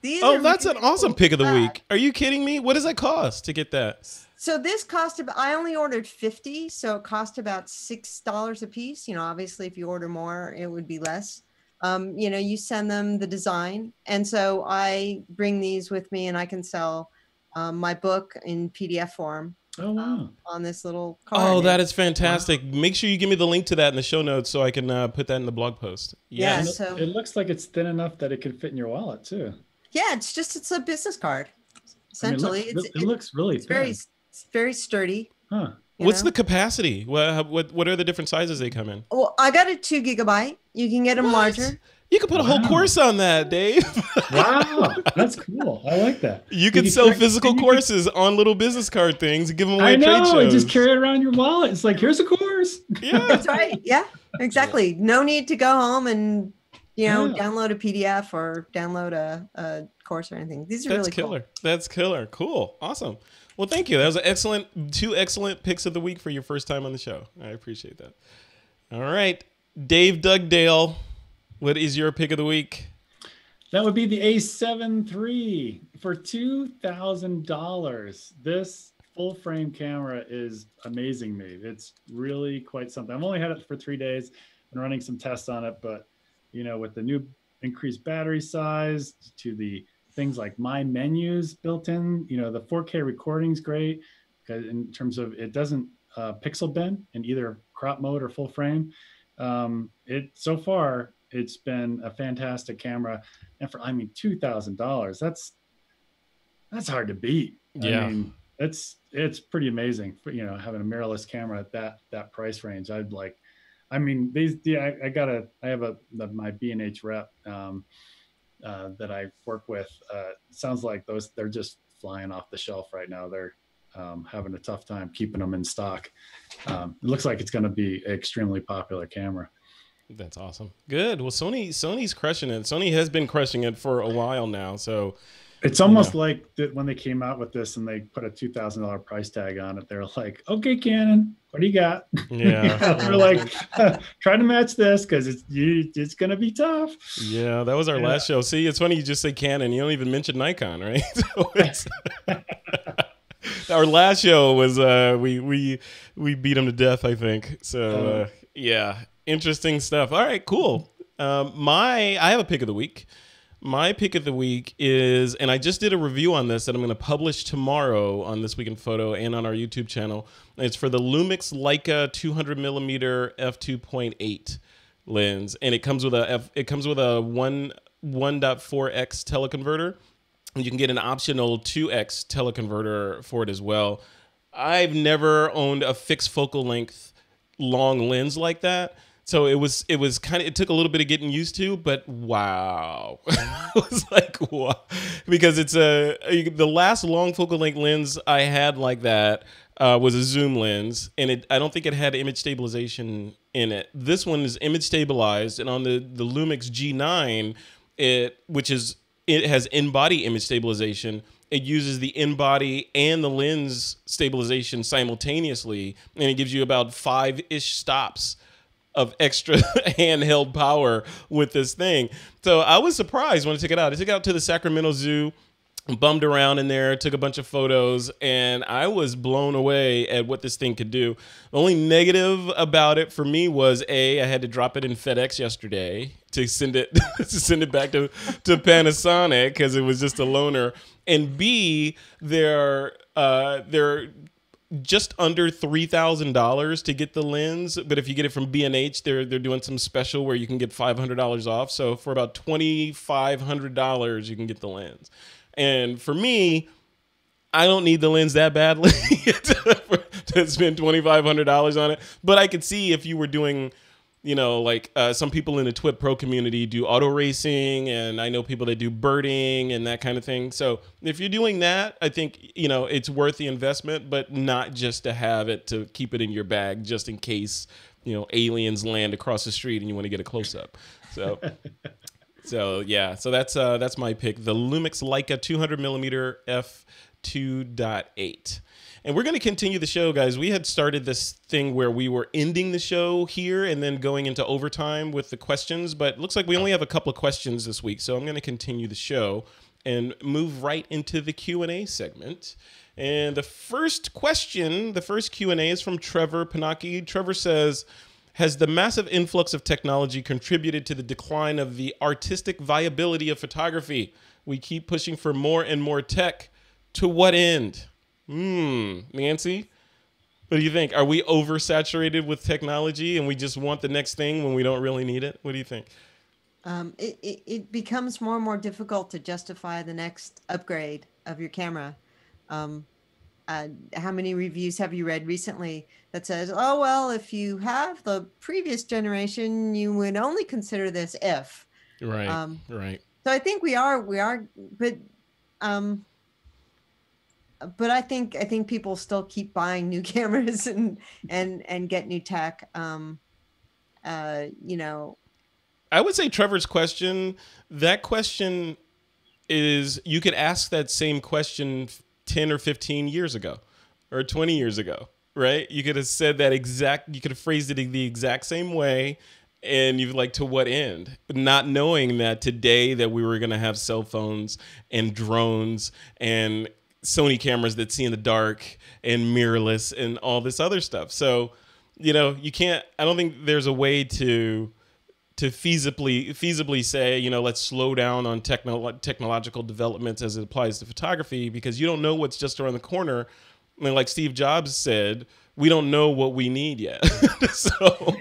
really-
That's an
really
awesome
cool
pick of the
swag.
week. Are you kidding me? What does that cost to get that?
So this cost about, I only ordered 50, so it cost about $6 a piece. Obviously if you order more, it would be less. You send them the design. And so I bring these with me and I can sell my book in PDF form.
Oh, wow.
On this little card.
Oh, that is fantastic. Wow. Make sure you give me the link to that in the show notes so I can put that in the blog post.
Yeah,
Yes.
so
It looks like it's thin enough that it can fit in your wallet too.
yeah, it's a business card. Essentially,
it looks really
it's
thin.
very sturdy.
Huh.
What's the capacity? What are the different sizes they come in?
Well, I got a 2 gigabyte. You can get them larger.
You could put a whole course on that, Dave.
Wow, that's cool. I like that.
You could sell physical courses on little business card things and give them away at trade shows.
Just carry it around your wallet. It's like, here's a course.
Yeah,
That's right. Yeah, exactly. No need to go home and download a PDF or download a course or anything. These are really
killer.
cool.
That's killer. Cool. Awesome. Well, thank you. That was two excellent picks of the week for your first time on the show. I appreciate that. All right, Dave Dugdale, what is your pick of the week?
That would be the A7 III for $2,000. This full frame camera is amazing me. It's really quite something. I've only had it for 3 days. Been running some tests on it, but with the new increased battery size to the things like my menus built in, the 4K recording is great because in terms of it doesn't pixel bend in either crop mode or full frame. So far it's been a fantastic camera, and for $2,000, that's hard to beat.
Yeah.
I mean, it's pretty amazing for having a mirrorless camera at that price range. I have my B&H rep that I work with. Sounds like they're just flying off the shelf right now. They're having a tough time keeping them in stock. It looks like it's going to be an extremely popular camera.
That's awesome. Good. Well, Sony's crushing it. Sony has been crushing it for a while now. So
it's almost like that when they came out with this and they put a $2,000 price tag on it, they're like, okay, Canon, what do you got?
Yeah.
We're like, try to match this because it's going to be tough.
Yeah, that was our last show. See, it's funny you just say Canon. You don't even mention Nikon, right? So our last show was we beat them to death, I think. So yeah, interesting stuff. All right, cool. I have a pick of the week. My pick of the week is, and I just did a review on this that I'm going to publish tomorrow on This Week in Photo and on our YouTube channel. It's for the Lumix Leica 200mm f2.8 lens, and it comes with a 1.4x teleconverter. And you can get an optional 2x teleconverter for it as well. I've never owned a fixed focal length long lens like that. So it took a little bit of getting used to, but wow. I was like, wow. Because it's the last long focal length lens I had like that was a zoom lens, and I don't think it had image stabilization in it. This one is image stabilized, and on the Lumix G9, it has in-body image stabilization. It uses the in-body and the lens stabilization simultaneously, and it gives you about 5-ish stops of extra handheld power with this thing. So I was surprised when I took it out. I took it out to the Sacramento Zoo, bummed around in there, took a bunch of photos, and I was blown away at what this thing could do. The only negative about it for me was I had to drop it in FedEx yesterday to send it back to Panasonic because it was just a loaner. And B, they're just under $3,000 to get the lens, but if you get it from B&H, they're doing some special where you can get $500 off. So for about $2,500, you can get the lens. And for me, I don't need the lens that badly to spend $2,500 on it. But I could see if you were doing, some people in the TWiP Pro community do auto racing, and I know people that do birding and that kind of thing. So if you're doing that, I think, it's worth the investment, but not just to have it to keep it in your bag just in case, aliens land across the street and you want to get a close up. So yeah, so that's my pick, the Lumix Leica 200mm f2.8. And we're going to continue the show, guys. We had started this thing where we were ending the show here and then going into overtime with the questions, but it looks like we only have a couple of questions this week. So I'm going to continue the show and move right into the Q&A segment. And the first question, the first Q&A is from Trevor Panaki. Trevor says, has the massive influx of technology contributed to the decline of the artistic viability of photography? We keep pushing for more and more tech. To what end? Nancy, what do you think? Are we oversaturated with technology and we just want the next thing when we don't really need it? What do you think?
It becomes more and more difficult to justify the next upgrade of your camera. How many reviews have you read recently that says, oh, well, if you have the previous generation, you would only consider this if.
Right, right.
So I think we are, but I think people still keep buying new cameras and get new tech.
I would say Trevor's question, that question is, you could ask that same question 10 or 15 years ago or 20 years ago, right? You could have said that you could have phrased it the exact same way. And you're like, to what end? Not knowing that today that we were going to have cell phones and drones and Sony cameras that see in the dark and mirrorless and all this other stuff. So, you can't, I don't think there's a way to feasibly say, let's slow down on technological developments as it applies to photography, because you don't know what's just around the corner. I mean, like Steve Jobs said, we don't know what we need yet. So,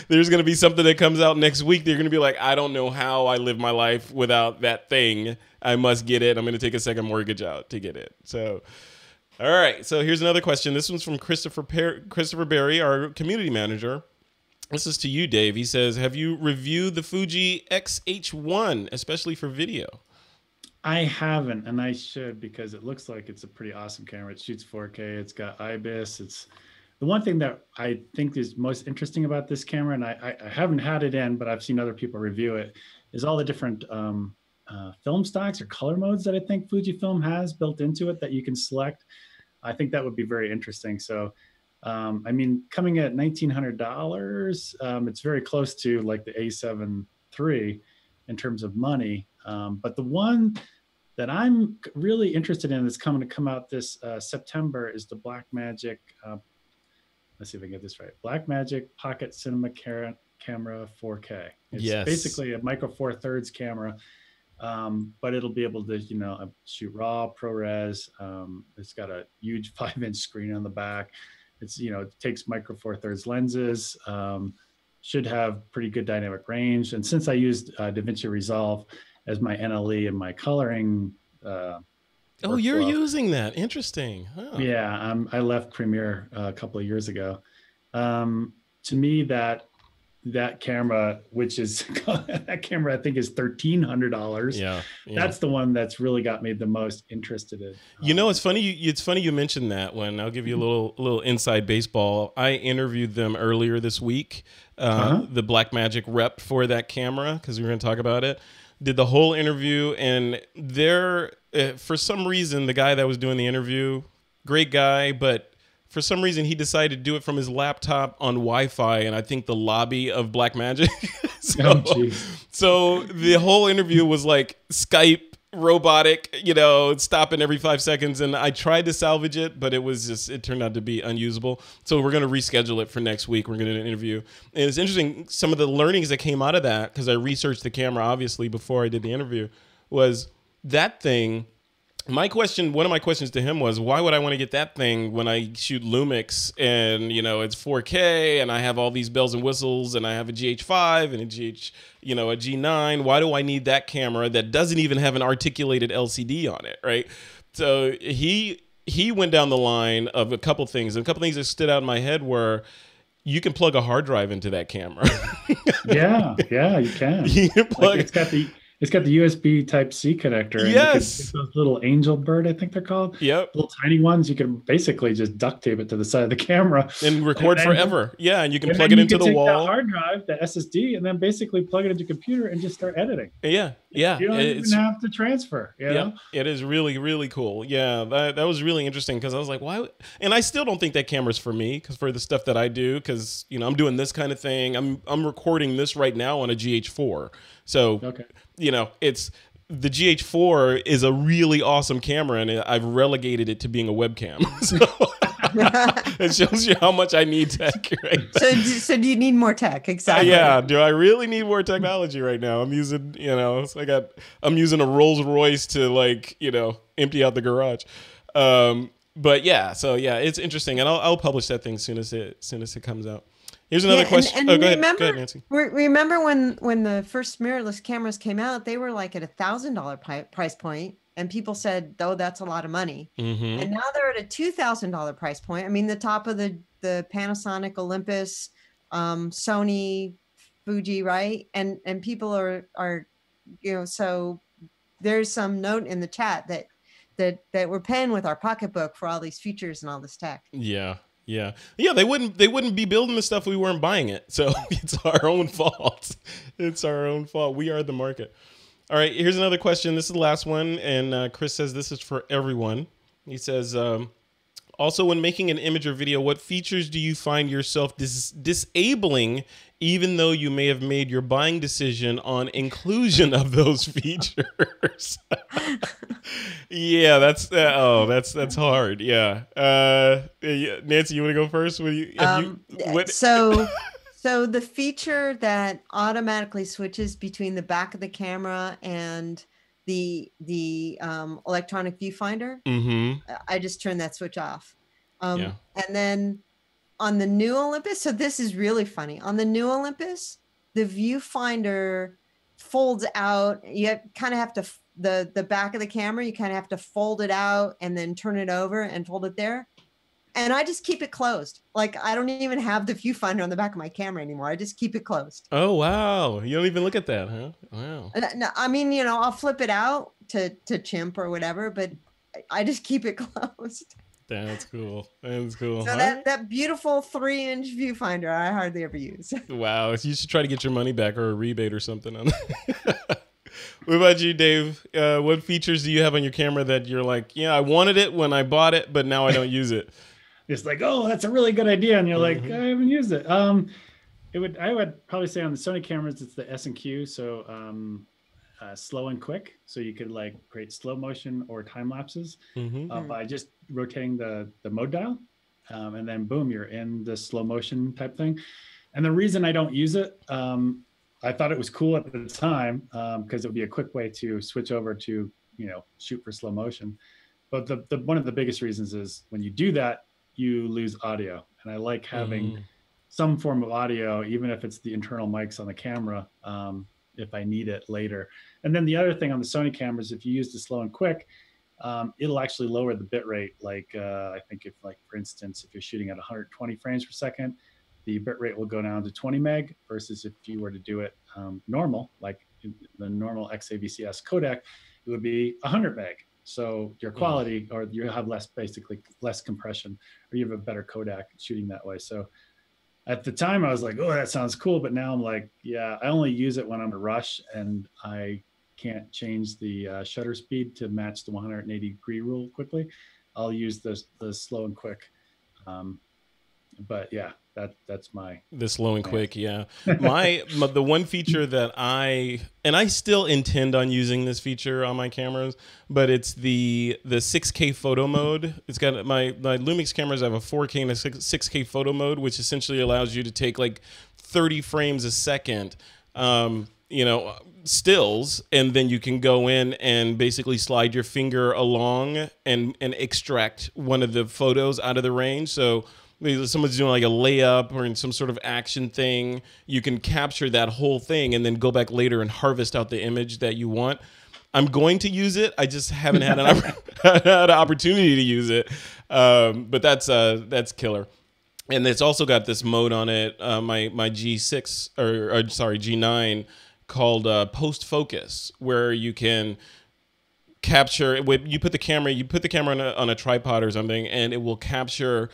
there's going to be something that comes out next week. They're going to be like, I don't know how I live my life without that thing. I must get it. I'm going to take a second mortgage out to get it. So, all right. So here's another question. This one's from Christopher Berry, our community manager. This is to you, Dave. He says, have you reviewed the Fuji X-H1, especially for video?
I haven't, and I should, because it looks like it's a pretty awesome camera. It shoots 4K. It's got IBIS. It's the one thing that I think is most interesting about this camera, and I haven't had it in, but I've seen other people review it, is all the different film stocks or color modes that I think Fujifilm has built into it that you can select. I think that would be very interesting. So, I mean, coming at $1,900, it's very close to like the A7 III in terms of money. But the one that I'm really interested in that's coming to come out this September is the Blackmagic. Let's see if I can get this right. Blackmagic Pocket Cinema Camera 4K. It's
Yes.
basically a micro four thirds camera, but it'll be able to, shoot RAW, ProRes. It's got a huge 5-inch screen on the back. It's, it takes micro four thirds lenses. Should have pretty good dynamic range. And since I used DaVinci Resolve as my NLE and my coloring,
oh, you're
workflow.
using that. Interesting. Huh.
Yeah, I left Premiere a couple of years ago. To me, that camera, which is that camera, I think is $1,300.
Yeah,
that's the one that's really got me the most interested in.
It's funny. It's funny you mentioned that one. I'll give you a little inside baseball. I interviewed them earlier this week. The Blackmagic rep for that camera, because we were going to talk about it. Did the whole interview, and for some reason, the guy that was doing the interview, great guy, but for some reason, he decided to do it from his laptop on Wi-Fi, and I think the lobby of Blackmagic. So the whole interview was like Skype, robotic, stopping every 5 seconds. And I tried to salvage it, but it turned out to be unusable. So we're going to reschedule it for next week. We're going to do an interview. And it's interesting, some of the learnings that came out of that, because I researched the camera, obviously, before I did the interview, was that thing. One of my questions to him was, why would I want to get that thing when I shoot Lumix and, it's 4K and I have all these bells and whistles and I have a GH5 and a G9. Why do I need that camera that doesn't even have an articulated LCD on it, right? So he went down the line of a couple things. And a couple things that stood out in my head were, you can plug a hard drive into that camera.
yeah, you can. It's got the USB Type-C connector. And
yes.
Those little Angel Bird, I think they're called.
Yep.
Little tiny ones. You can basically just duct tape it to the side of the camera.
And record forever. Yeah, and you can plug it into the wall.
That hard drive, that SSD, and then basically plug it into your computer and just start editing.
Yeah.
You don't even have to transfer.
Yeah, it is really, really cool. Yeah, that was really interesting, because I was like, why? And I still don't think that camera's for me, because for the stuff that I do, because, I'm doing this kind of thing. I'm recording this right now on a GH4. So, it's the GH4 is a really awesome camera, and I've relegated it to being a webcam. So it shows you how much I need tech right now.
So do you need more tech? Exactly.
Yeah. Do I really need more technology right now? I'm using, I'm using a Rolls Royce to empty out the garage. But yeah, so yeah, it's interesting, and I'll publish that thing as soon as it comes out. Here's another question.
And
go ahead, Nancy.
Remember when the first mirrorless cameras came out, they were like at $1,000 price point, and people said, "Oh, that's a lot of money."
Mm-hmm.
And now they're at a $2,000 price point. I mean, the top of the Panasonic, Olympus, Sony, Fuji, right? And people are so there's some note in the chat that we're paying with our pocketbook for all these features and all this tech.
Yeah. They wouldn't be building the stuff if we weren't buying it. So it's our own fault. It's our own fault. We are the market. All right, here's another question. This is the last one, and Chris says this is for everyone. He says, also, when making an image or video, what features do you find yourself disabling, even though you may have made your buying decision on inclusion of those features? Yeah, that's hard. Yeah. Nancy, you want to go first?
So the feature that automatically switches between the back of the camera and the electronic viewfinder, I just turned that switch off. And then on the new Olympus, so this is really funny. On the new Olympus, the viewfinder folds out. You kind of have to, the back of the camera, you kind of have to fold it out and then turn it over and fold it there. And I just keep it closed. Like I don't even have the viewfinder on the back of my camera anymore. I just keep it closed.
Oh, wow. You don't even look at that, huh? Wow.
No, I mean, you know, I'll flip it out to chimp or whatever, but I just keep it closed.
That's cool. That's cool.
So that beautiful 3-inch viewfinder I hardly ever use.
Wow. You should try to get your money back or a rebate or something on that. What about you, Dave? What features do you have on your camera that you're like, yeah, I wanted it when I bought it, but now I don't use it?
It's like, oh, that's a really good idea. And you're like, I haven't used it. I would probably say on the Sony cameras, it's the S&Q. So slow and quick. So you could like create slow motion or time lapses by just rotating the mode dial. And then boom, you're in the slow motion type thing. And the reason I don't use it, I thought it was cool at the time because it would be a quick way to switch over to, you know, shoot for slow motion. But the one of the biggest reasons is when you do that, you lose audio. And I like having some form of audio, even if it's the internal mics on the camera, if I need it later. And then the other thing on the Sony cameras, if you use the slow and quick, it'll actually lower the bit rate. Like I think if like, for instance, if you're shooting at 120 frames per second, the bit rate will go down to 20 meg versus if you were to do it normal, like the normal XAVCS codec, it would be 100 meg. So your quality, or you have basically less compression, or you have a better codec shooting that way. So at the time I was like, oh, that sounds cool. But now I'm like, yeah, I only use it when I'm in a rush and I can't change the shutter speed to match the 180-degree rule quickly. I'll use the slow and quick. But yeah, that's the
slow and quick. Yeah. The one feature that I still intend on using this feature on my cameras, but it's the 6K photo mode. It's got my Lumix cameras have a 4K and a 6K photo mode, which essentially allows you to take like 30 frames a second, you know, stills, and then you can go in and basically slide your finger along and extract one of the photos out of the range. So someone's doing like a layup or in some sort of action thing, you can capture that whole thing and then go back later and harvest out the image that you want. I'm going to use it. I just haven't had an opportunity to use it. But that's killer. And it's also got this mode on it, my G6 or sorry, G9 called post focus, where you can capture. You put the camera on a tripod or something, and it will capture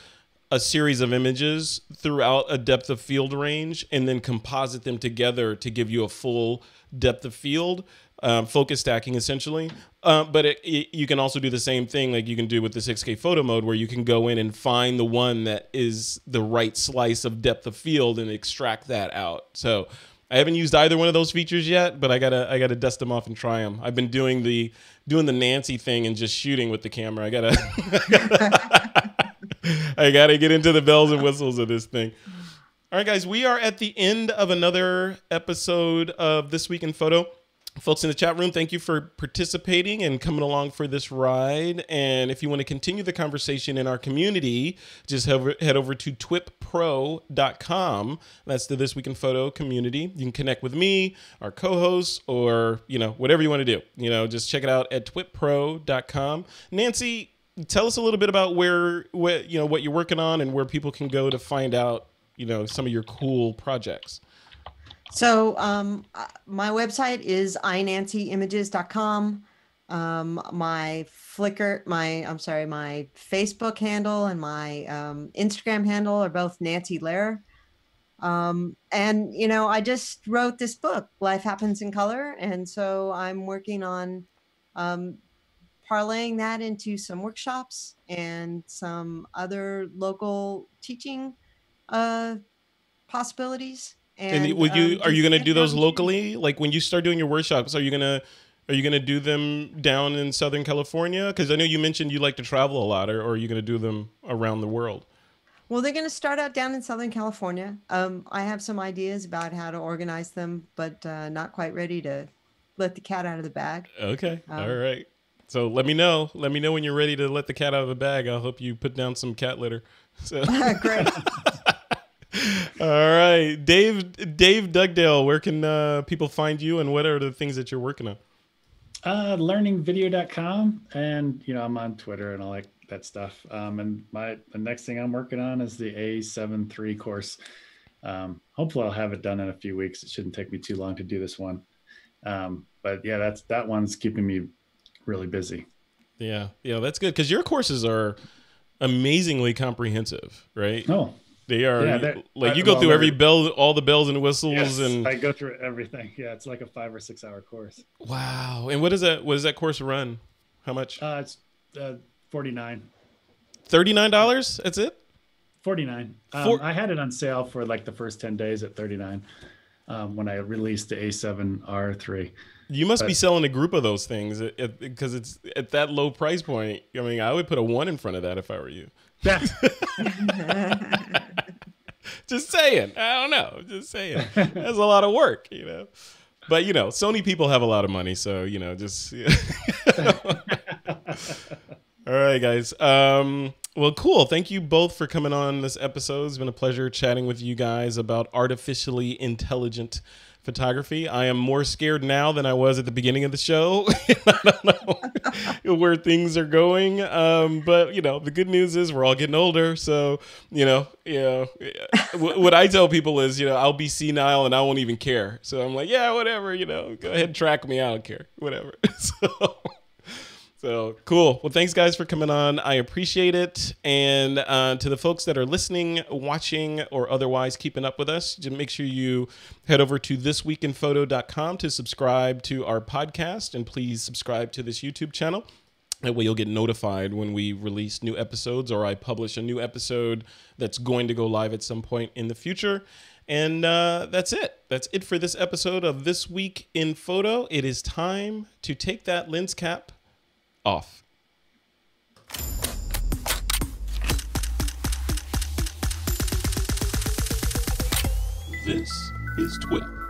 a series of images throughout a depth of field range and then composite them together to give you a full depth of field, focus stacking essentially. But you can also do the same thing like you can do with the 6K photo mode, where you can go in and find the one that is the right slice of depth of field and extract that out. So I haven't used either one of those features yet, but I gotta dust them off and try them. I've been doing the Nancy thing and just shooting with the camera. I gotta get into the bells and whistles of this thing. All right, guys, we are at the end of another episode of This Week in Photo. Folks in the chat room, thank you for participating and coming along for this ride. And if you want to continue the conversation in our community, just head over to TWiPPro.com. That's the This Week in Photo community. You can connect with me, our co-hosts, or whatever you want to do. Just check it out at TWiPPro.com. Nancy, tell us a little bit about what you're working on and where people can go to find out, some of your cool projects.
So my website is inancyimages.com. My Facebook handle and my Instagram handle are both Nancy Lehrer. And I just wrote this book, Life Happens in Color, and so I'm working on parlaying that into some workshops and some other local teaching possibilities.
And are you going to do those locally? Like when you start doing your workshops, are you going to do them down in Southern California? Because I know you mentioned you like to travel a lot, or are you going to do them around the world?
Well, they're going to start out down in Southern California. I have some ideas about how to organize them, but not quite ready to let the cat out of the bag. Okay.
All right. So let me know. Let me know when you're ready to let the cat out of the bag. I'll help you put down some cat litter. So.
Great.
All right, Dave Dugdale, where can people find you, and what are the things that you're working on?
Learningvideo.com, and I'm on Twitter and all that stuff. And the next thing I'm working on is the A7 III course. Hopefully I'll have it done in a few weeks. It shouldn't take me too long to do this one. But yeah, that one's keeping me really busy.
Yeah, that's good because your courses are amazingly comprehensive, right?
Oh,
they are.
Yeah,
like you go through every bell, all the bells and whistles,
yes,
and
I go through everything. Yeah, it's like a 5 or 6 hour course.
Wow. And what does that course run? How much?
It's $49.
$39. That's it.
$49. I had it on sale for like the first 10 days at $39 when I released the A7R3.
You must be selling a group of those things because it's at that low price point. I mean, I would put a 1 in front of that if I were you.
Yeah.
Just saying. I don't know. Just saying. That's a lot of work, But, Sony people have a lot of money, so, just... All right, guys. Well, cool. Thank you both for coming on this episode. It's been a pleasure chatting with you guys about artificially intelligent photography. I am more scared now than I was at the beginning of the show. I don't know where things are going. But, the good news is we're all getting older. So, what I tell people is, I'll be senile and I won't even care. So I'm like, yeah, whatever, go ahead and track me. I don't care. Whatever. So cool. Well, thanks guys for coming on. I appreciate it. And to the folks that are listening, watching, or otherwise keeping up with us, just make sure you head over to thisweekinphoto.com to subscribe to our podcast, and please subscribe to this YouTube channel. That way you'll get notified when we release new episodes, or I publish a new episode that's going to go live at some point in the future. And that's it. That's it for this episode of This Week in Photo. It is time to take that lens cap off. This is TWiP.